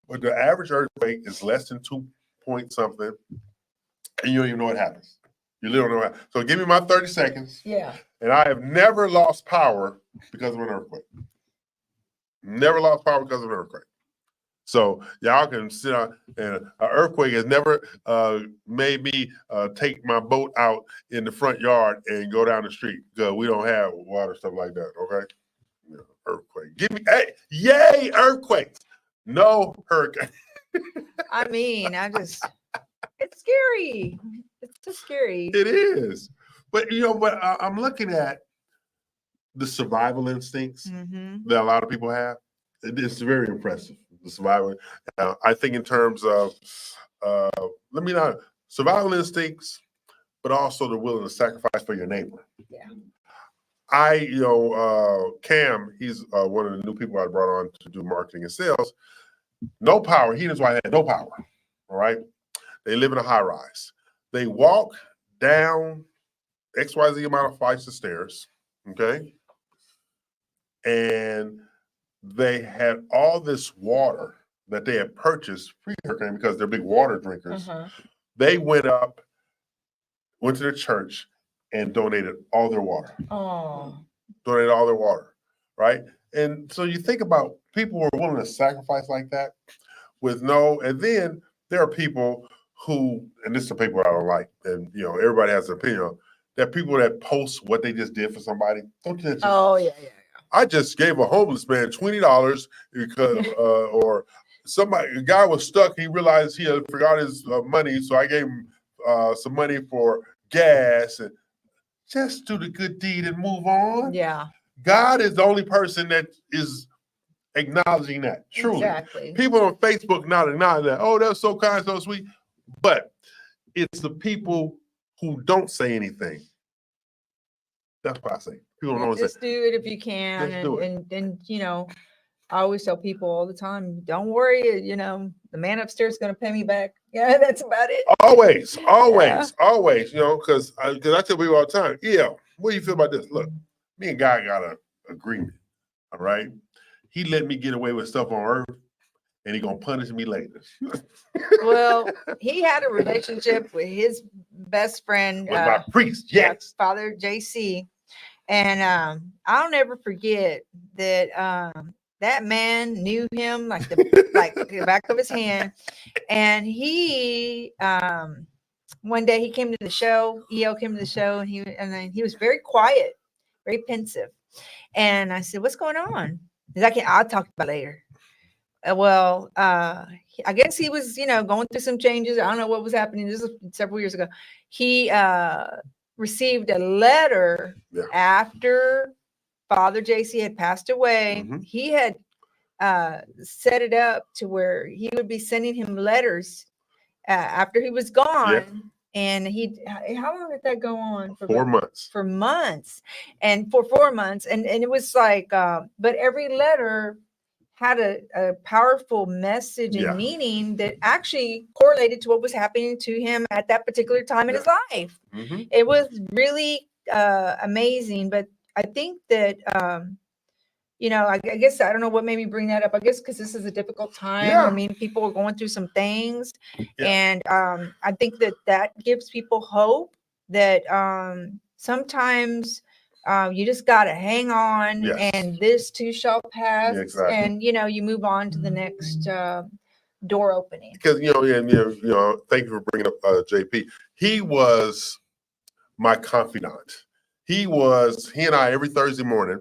But the average earthquake is less than 2 point something, and you don't even know what happens. You literally don't know what happens. So give me my 30 seconds. Yeah. And I have never lost power because of an earthquake. Never lost power because of an earthquake. So y'all can sit on, and an earthquake has never made me take my boat out in the front yard and go down the street because we don't have water, stuff like that, okay? Earthquake. Give me, yay, earthquakes. No hurricane. I mean, it's scary. It's just scary. It is. But, I'm looking at the survival instincts that a lot of people have. It's very impressive, the survival. I think in terms of, survival instincts, but also the willing to sacrifice for your neighbor. Yeah. Cam, he's one of the new people I brought on to do marketing and sales. No power. He and his wife had no power. All right. They live in a high rise. They walk down XYZ amount of flights of stairs. Okay. And they had all this water that they had purchased pre-hurricane because they're big water drinkers. They went to the church and donated all their water. Donated all their water, right? And so you think about people who are willing to sacrifice like that and then there are people who, and this is the people I don't like, and everybody has an opinion, there are people that post what they just did for somebody. Don't you just, yeah. I just gave a homeless man $20 because, or a guy was stuck. He realized he had forgot his money, so I gave him some money for gas, and just do the good deed and move on. Yeah. God is the only person that is acknowledging that. Truly. Exactly. People on Facebook not acknowledging that. Oh, that's so kind, so sweet. But it's the people who don't say anything. That's what I say. People don't Just say. do it if you can. Just do it. And you know, I always tell people all the time, don't worry, you know, the man upstairs is going to pay me back. Yeah, that's about it. Always, you know, because I tell people all the time, yeah, what do you feel about this? Look, me and Guy got an agreement, all right? He let me get away with stuff on Earth, and he going to punish me later. Well, he had a relationship with his best friend. With my priest, yes. Father JC. And I'll never forget that that man knew him like the back of his hand. And he one day he came to the show, EO came to the show, and then he was very quiet, very pensive. And I said, "What's going on?" He's like, "I'll talk about it later." Well, I guess he was, you know, going through some changes. I don't know what was happening. This was several years ago. He received a letter after Father JC had passed away. Mm-hmm. He had set it up to where he would be sending him letters after he was gone. Yeah. And how long did that go on? For 4 months. For months. And for 4 months. And it was like, but every letter had a powerful message and meaning that actually correlated to what was happening to him at that particular time in his life. Mm-hmm. It was really amazing. But I think that, you know, I guess, I don't know what made me bring that up. I guess because this is a difficult time. Yeah. I mean, people are going through some things. And I think that gives people hope that sometimes you just got to hang on, and this too shall pass. Exactly. And, you know, you move on to the next door opening. Because, you know, thank you for bringing up JP. He was my confidant. He and I, every Thursday morning,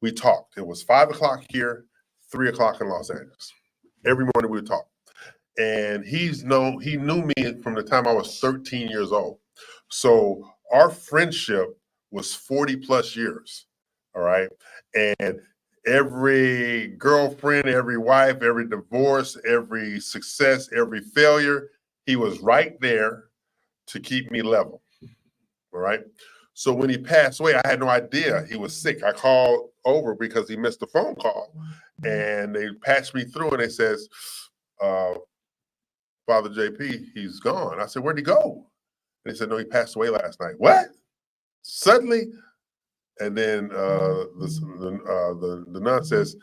we talked. It was 5 o'clock here, 3 o'clock in Los Angeles. Every morning we would talk. And he knew me from the time I was 13 years old. So our friendship was 40 plus years. All right. And every girlfriend, every wife, every divorce, every success, every failure, he was right there to keep me level. All right. So when he passed away, I had no idea he was sick. I called over because he missed a phone call, and they patched me through, and they says, Father JP, he's gone. I said, where'd he go? And they said, no, he passed away last night. What? Suddenly? And then the nun says,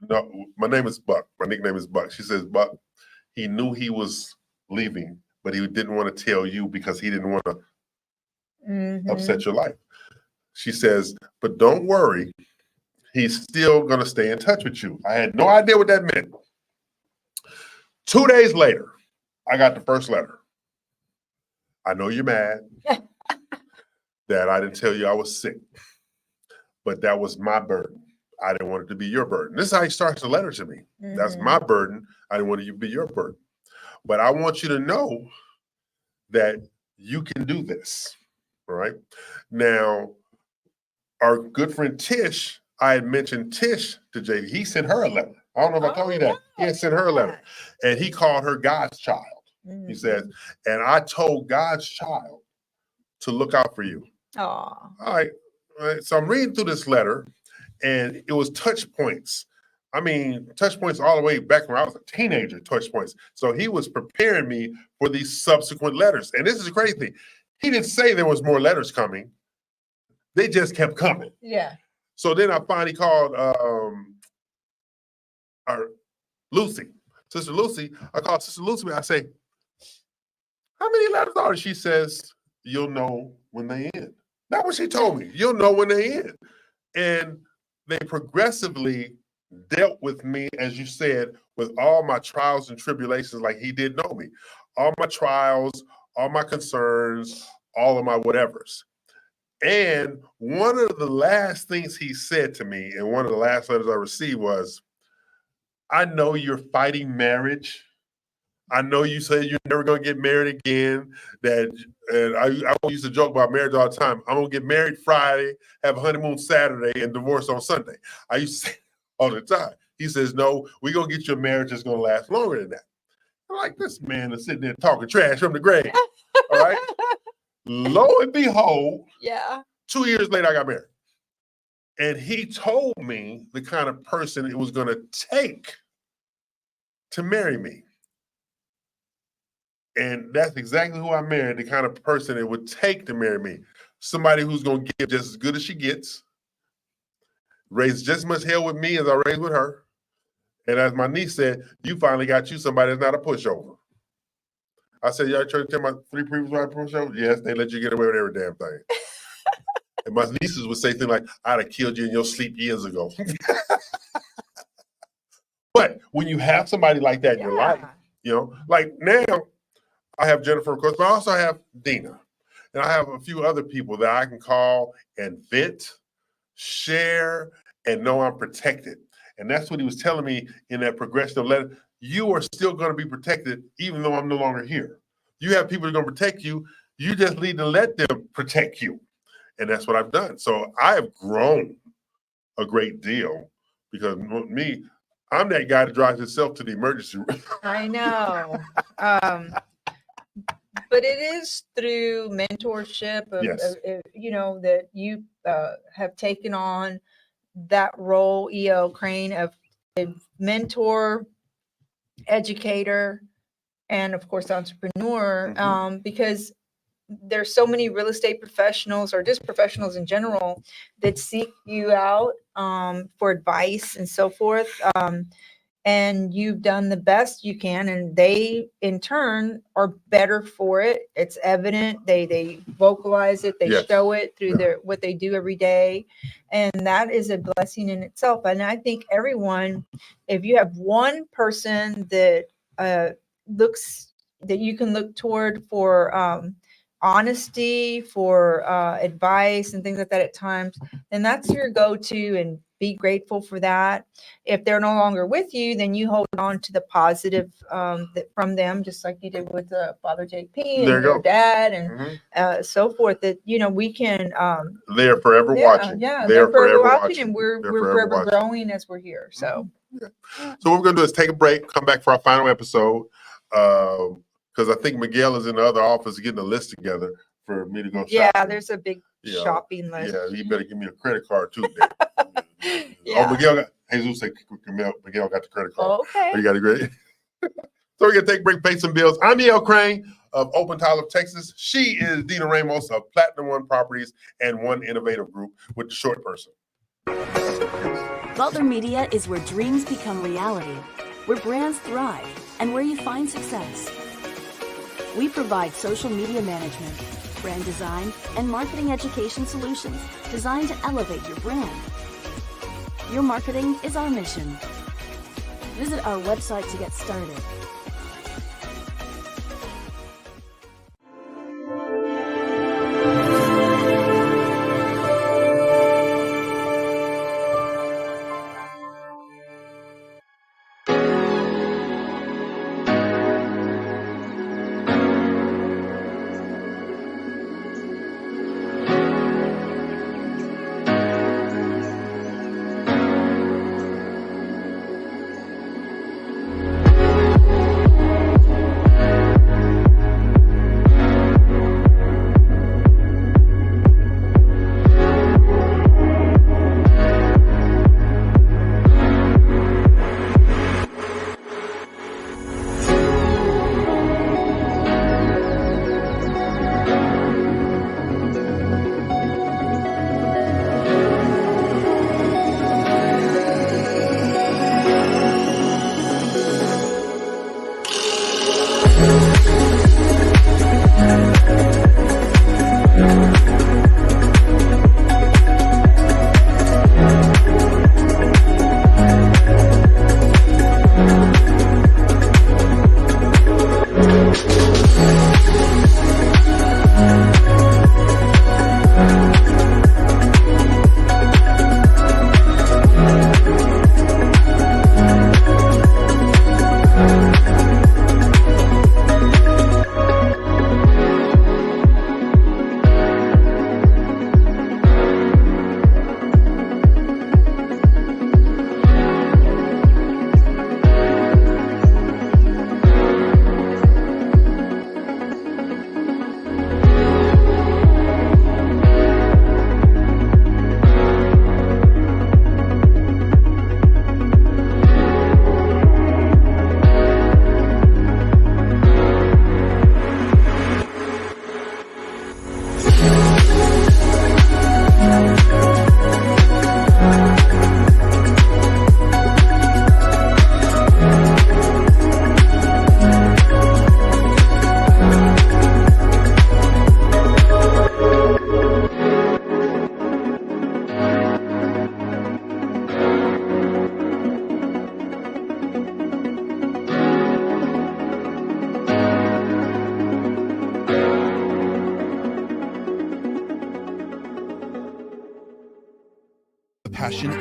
no, my name is Buck. My nickname is Buck. She says, Buck, he knew he was leaving, but he didn't want to tell you because he didn't want to upset your life. She says, but don't worry, he's still going to stay in touch with you. I had no idea what that meant. 2 days later, I got the first letter. I know you're mad that I didn't tell you I was sick, but that was my burden. I didn't want it to be your burden. This is how he starts the letter to me. That's my burden. I didn't want it to be your burden. But I want you to know that you can do this. All right. Now, our good friend Tish, I had mentioned Tish to JP. He sent her a letter. I don't know if I told you that. He had sent her a letter. And he called her God's child. He says, and I told God's child to look out for you. All right. So I'm reading through this letter, and it was touch points. I mean, touch points all the way back when I was a teenager, touch points. So he was preparing me for these subsequent letters. And this is the crazy thing. He didn't say there was more letters coming. They just kept coming. Yeah. So then I finally called our Lucy, Sister Lucy. I called Sister Lucy. I say, how many letters are there? She says, you'll know when they end. That's what she told me. You'll know when they end. And they progressively dealt with me, as you said, with all my trials and tribulations like he did know me. All my trials, all my concerns, all of my whatevers. And one of the last things he said to me, and one of the last letters I received was, I know you're fighting marriage. I know you say you're never going to get married again. And I used to joke about marriage all the time. I'm going to get married Friday, have a honeymoon Saturday, and divorce on Sunday. I used to say all the time. He says, no, we're going to get you a marriage that's going to last longer than that. I'm like, this man is sitting there talking trash from the grave. All right. Lo and behold, 2 years later, I got married. And he told me the kind of person it was going to take to marry me. And that's exactly who I married, the kind of person it would take to marry me. Somebody who's going to give just as good as she gets, raise just as much hell with me as I raised with her. And as my niece said, you finally got you somebody that's not a pushover. I said, y'all trying to tell my 3 previous wives pushover? Yes, they let you get away with every damn thing. And my nieces would say things like, I'd have killed you in your sleep years ago. But when you have somebody like that in your life, you know, like now, I have Jennifer, of course, but I also have Dina. And I have a few other people that I can call and vent, share, and know I'm protected. And that's what he was telling me in that progressive letter. You are still going to be protected even though I'm no longer here. You have people that are going to protect you. You just need to let them protect you. And that's what I've done. So I have grown a great deal because me, I'm that guy that drives himself to the emergency room. I know. But it is through mentorship, you know, that you have taken on that role, E.O. Crane, of a mentor, educator, and of course, entrepreneur, because there's so many real estate professionals or just professionals in general that seek you out for advice and so forth. And you've done the best you can, and they in turn are better for it. It's evident. They vocalize it, they show it through their what they do every day. And that is a blessing in itself. And I think everyone, if you have one person that looks that you can look toward for honesty, for advice and things like that at times, then that's your go-to, and be grateful for that. If they're no longer with you, then you hold on to the positive that from them, just like you did with Father JP and your dad and so forth, that, you know, we can they're forever watching. Yeah, they're forever watching, and we're forever growing as we're here. So so what we're gonna do is take a break, come back for our final episode. Because I think Miguel is in the other office getting a list together for me to go shopping. Yeah, there's a big shopping list. Yeah, you better give me a credit card too. Oh, Miguel got, Jesus said Miguel got the credit card. Oh, okay. Oh, you got it great. So we're going to take a break, pay some bills. I'm E.O. Crane of Open Title of Texas. She is Dina Ramos of Platinum One Properties and One Innovative Group with the short person. Butler Media is where dreams become reality, where brands thrive, and where you find success. We provide social media management, brand design, and marketing education solutions designed to elevate your brand. Your marketing is our mission. Visit our website to get started.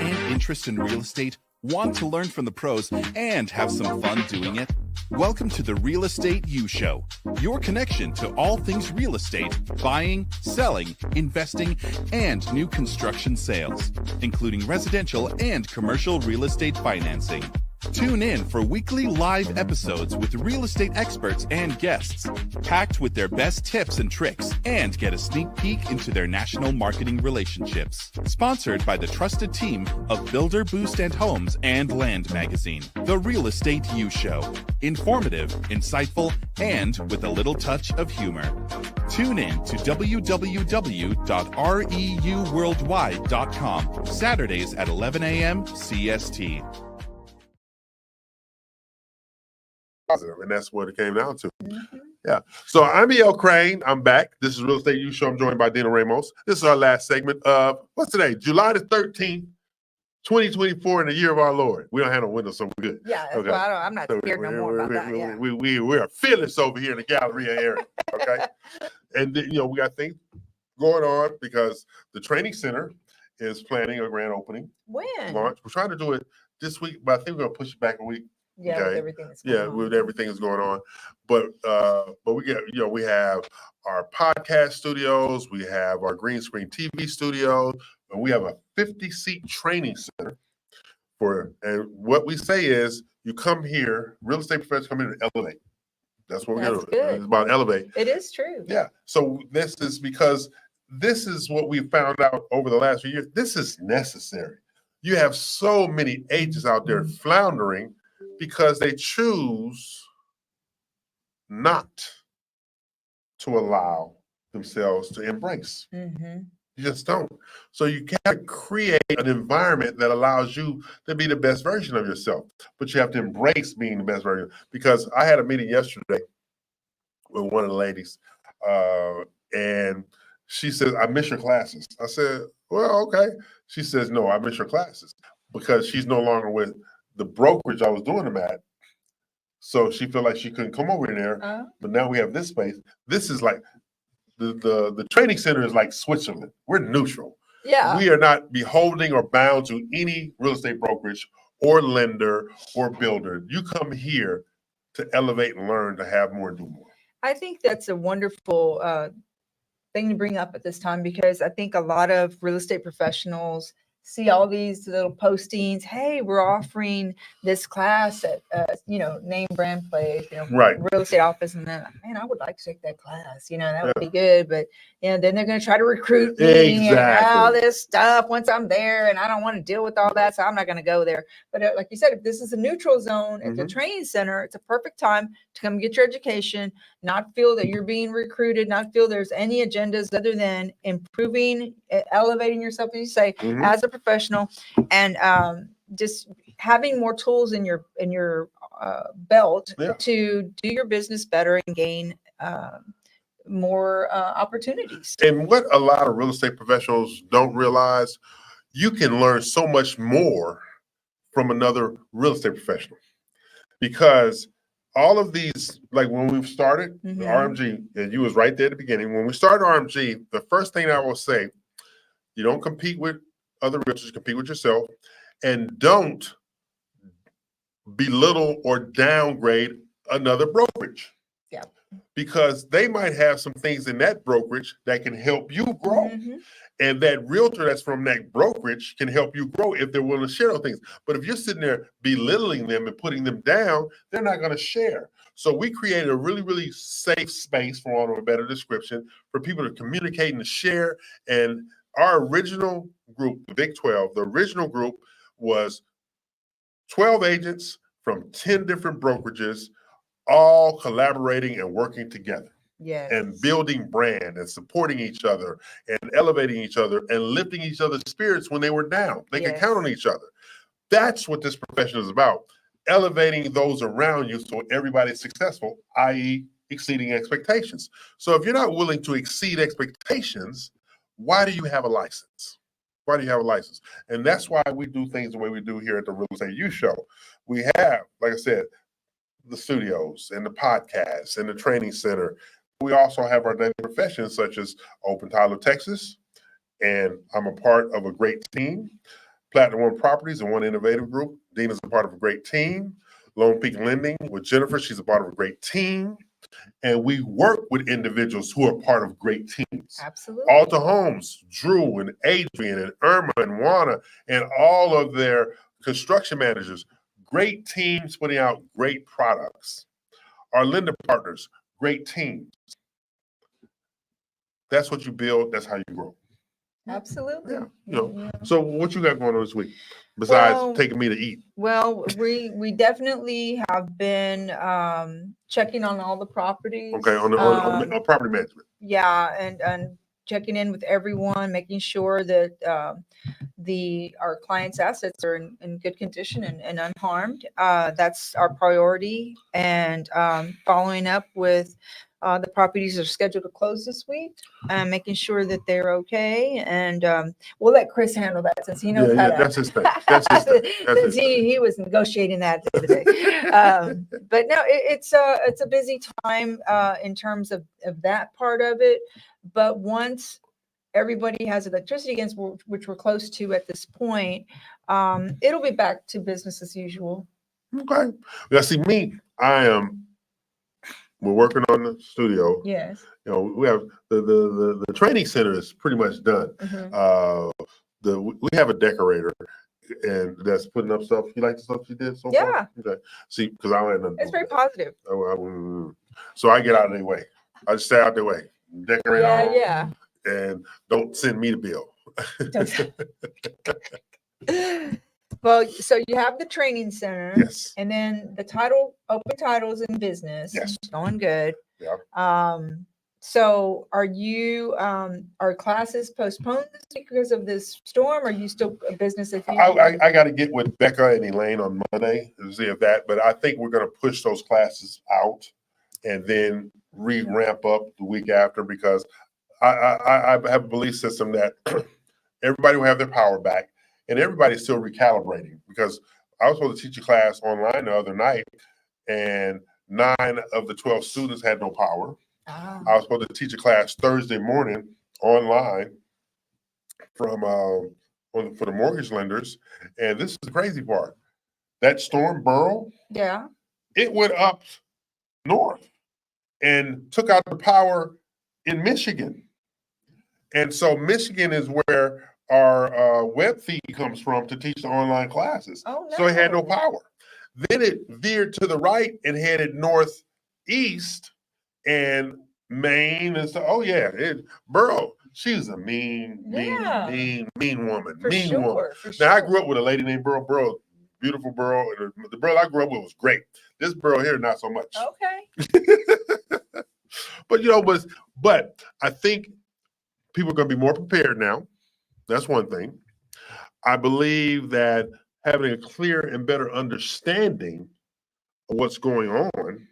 and interest in real estate? Want to learn from the pros and have some fun doing it? Welcome to the Real Estate U Show, your connection to all things real estate, buying, selling, investing, and new construction sales, including residential and commercial real estate financing. Tune in for weekly live episodes with real estate experts and guests, packed with their best tips and tricks, and get a sneak peek into their national marketing relationships. Sponsored by the trusted team of Builder Boost and Homes and Land Magazine. The Real Estate U Show. Informative, insightful, and with a little touch of humor. Tune in to www.reuworldwide.com, Saturdays at 11 a.m. CST. Positive, and that's what it came down to. Yeah. So I'm E.L. Crane. I'm back. This is Real Estate U Show. I'm joined by Dina Ramos. This is our last segment of what's today? July the 13th, 2024, in the year of our Lord. We don't have no windows, so we're good. Yeah, Okay. well, I'm not scared no more about that. Yeah. We are fearless over here in the Galleria area. Okay. And then, we got things going on because the training center is planning a grand opening When? launch. We're trying to do it this week, but I think we're gonna push it back a week. Yeah, Okay. with everything that's going on. With everything that's going on. But we get, we have our podcast studios, we have our green screen TV studio, and we have a 50-seat training center and what we say is you come here, real estate professionals come here to elevate. That's what we're That's gonna do. good. It's about elevate. It is true. Yeah. So this is because this is what we found out over the last few years. This is necessary. You have so many agents out there floundering because they choose not to allow themselves to embrace. Mm-hmm. You just don't. So you can't create an environment that allows you to be the best version of yourself, but you have to embrace being the best version. Because I had a meeting yesterday with one of the ladies, and she says, I miss your classes. I said, well, okay. She says, no, I miss your classes because she's no longer with the brokerage I was doing them at. So she felt like she couldn't come over there. But now we have this space. This is like the training center is like Switzerland. We're neutral. Yeah. We are not beholding or bound to any real estate brokerage or lender or builder. You come here to elevate and learn, to have more and do more. I think that's a wonderful thing to bring up at this time because I think a lot of real estate professionals see all these little postings. Hey, we're offering this class at, name brand place, Right. real estate office. And then, man, I would like to take that class. That would be good. But, then they're going to try to recruit me and all this stuff once I'm there. And I don't want to deal with all that. So I'm not going to go there. But like you said, if this is a neutral zone at the training center, it's a perfect time to come get your education, not feel that you're being recruited, not feel there's any agendas other than improving, elevating yourself, as you say, as a professional, and just having more tools in your belt to do your business better and gain more opportunities. And what a lot of real estate professionals don't realize, you can learn so much more from another real estate professional, because all of these, like when we started the RMG, and you was right there at the beginning, when we started RMG, the first thing I will say, you don't compete with other realtors, compete with yourself, and don't belittle or downgrade another brokerage. Yeah. Because they might have some things in that brokerage that can help you grow. And that realtor that's from that brokerage can help you grow if they're willing to share those things. But if you're sitting there belittling them and putting them down, they're not going to share. So we created a really, really safe space, for want of a better description, for people to communicate and to share. And our original group, the Big 12, the original group was 12 agents from 10 different brokerages, all collaborating and working together. Yes. And building brand and supporting each other and elevating each other and lifting each other's spirits when they were down. They could count on each other. That's what this profession is about. Elevating those around you so everybody's successful, i.e. exceeding expectations. So if you're not willing to exceed expectations, why do you have a license? Why do you have a license? And that's why we do things the way we do here at the Real Estate U Show. We have, like I said, the studios and the podcasts and the training center. We also have our daily professions such as Open Title Texas, and I'm a part of a great team, Platinum One Properties and One Innovative Group. Dina's a part of a great team. Lone Peak Lending with Jennifer, she's a part of a great team. And we work with individuals who are part of great teams. Absolutely. Alta Homes, Drew and Adrian and Irma and Juana and all of their construction managers, great teams putting out great products. Our lender partners, great teams. That's what you build. That's how you grow. Absolutely. Yeah. You know. So what you got going on this week besides taking me to eat? Well, we definitely have been checking on all the properties. Okay, on property management. Yeah, and checking in with everyone, making sure that our clients' assets are in good condition and unharmed. That's our priority. And following up with the properties that are scheduled to close this week, making sure that they're okay. And we'll let Chris handle that since he knows how to. That's his thing. That's his thing. Since he was negotiating that the other day. But no, it's a busy time in terms of that part of it. But once everybody has electricity again, which we're close to at this point, it'll be back to business as usual. Okay. Now, see, we're working on the studio. Yes. You know, we have the training center is pretty much done. We have a decorator and that's putting up stuff. You like the stuff she did so far? Okay. See, because I don't have nothing. It's very positive. So I get out of their way. I just stay out their way. Decorate all. Yeah. And don't send me the bill. Well, so you have the training center. Yes. And then the open titles in business. Yes. Going good. Yeah. So are classes postponed this week because of this storm? Or are you still a business as usual? I got to get with Becca and Elaine on Monday to see if that, but I think we're going to push those classes out and then ramp up the week after, because I have a belief system that everybody will have their power back and everybody's still recalibrating, because I was supposed to teach a class online the other night and 9 of the 12 students had no power. I was supposed to teach a class Thursday morning online for the mortgage lenders. And this is the crazy part. That storm, Burl, it went up north and took out the power in Michigan. And so Michigan is where our web feed comes from to teach the online classes. Oh, no. So it had no power. Then it veered to the right and headed northeast, and Maine and so. Burl, she was a mean woman. Woman. Now I grew up with a lady named Burl, beautiful Burl, and the Burl I grew up with was great. This Burl here, not so much. Okay. But I think people are going to be more prepared now. That's one thing. I believe that having a clear and better understanding of what's going on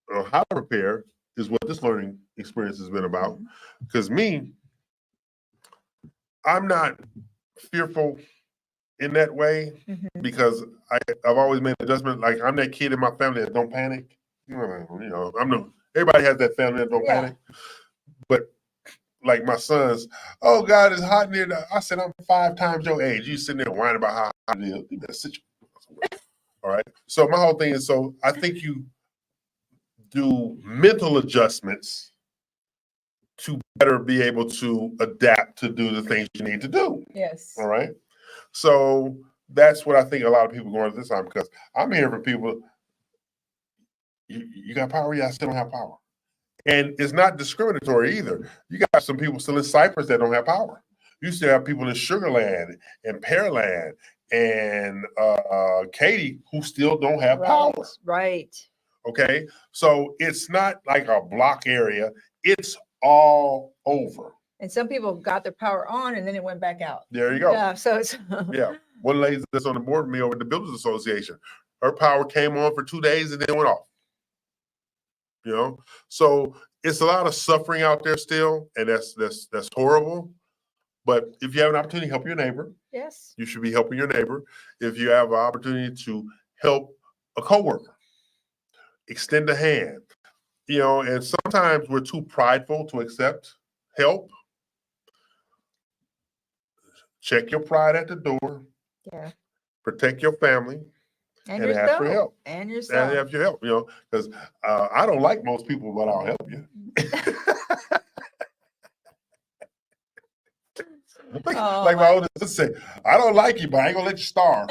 or how to prepare is what this learning experience has been about. Because I'm not fearful in that way, because I've always made an adjustment. Like, I'm that kid in my family that don't panic. Everybody has that family that don't panic. But like my sons, oh God, it's hot in here. I said, I'm 5 times your age. You sitting there whining about how hot it is. You better sit your all right. So my whole thing is, I think you do mental adjustments to better be able to adapt to do the things you need to do. Yes. All right. So that's what I think a lot of people are going at this time, because I'm hearing from people, you got power? Yeah, I still don't have power. And it's not discriminatory either. You got some people still in Cypress that don't have power. You still have people in Sugarland and Pearland and Katy who still don't have power. Right. Okay. So it's not like a block area. It's all over. And some people got their power on and then it went back out. There you go. Yeah. So it's One lady that's on the board with me over at the Builders Association, her power came on for 2 days and then went off. So it's a lot of suffering out there still, and that's horrible. But if you have an opportunity to help your neighbor, yes, you should be helping your neighbor. If you have an opportunity to help a coworker, extend a hand. And sometimes we're too prideful to accept help. check your pride at the door, Yeah. protect your family, And and ask for yourself. help. And And yourself. have your help, because I don't like most people, but I'll help you. Oh, Like my oldest sister say, I don't like you, but I ain't gonna let you starve.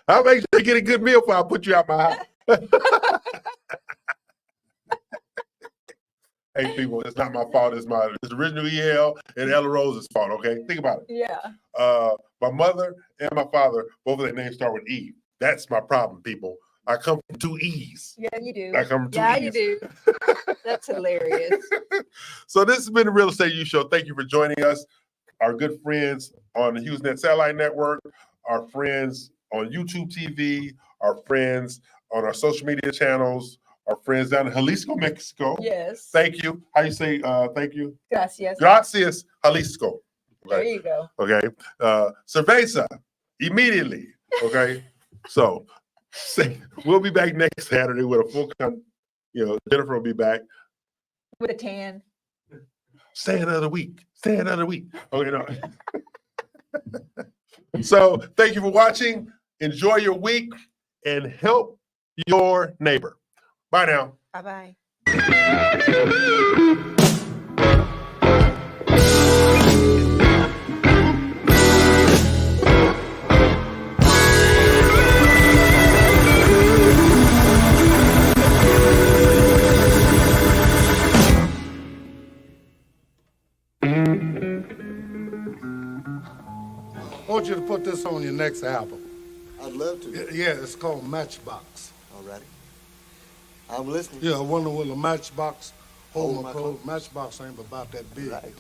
I'll make sure you get a good meal before I put you out my house. Hey, people, it's not my fault. It's original EL and Ella Rose's fault, okay? Think about it. Yeah. My mother and my father, both of their names start with E. That's my problem, people. I come from 2 E's. Yeah, you do. I come from 2 Yeah, E's. you do. That's hilarious. So this has been the Real Estate U Show. Thank you for joining us. Our good friends on the HughesNet Satellite Network, our friends on YouTube TV, our friends on our social media channels, our friends down in Jalisco, Mexico. Yes. Thank you. How you say thank you? Gracias. Gracias, Jalisco. There you go. Okay. Cerveza, immediately. Okay. So we'll be back next Saturday with a full Jennifer will be back. With a tan. Stay another week. Stay another week. Okay, no. So thank you for watching. Enjoy your week and help your neighbor. Bye now. Bye-bye. I want you to put this on your next album. I'd love to. Yeah, it's called Matchbox. Alrighty. I'm listening. Yeah, I wonder will a matchbox hold Hold my my clothes. Matchbox ain't about that big. Right.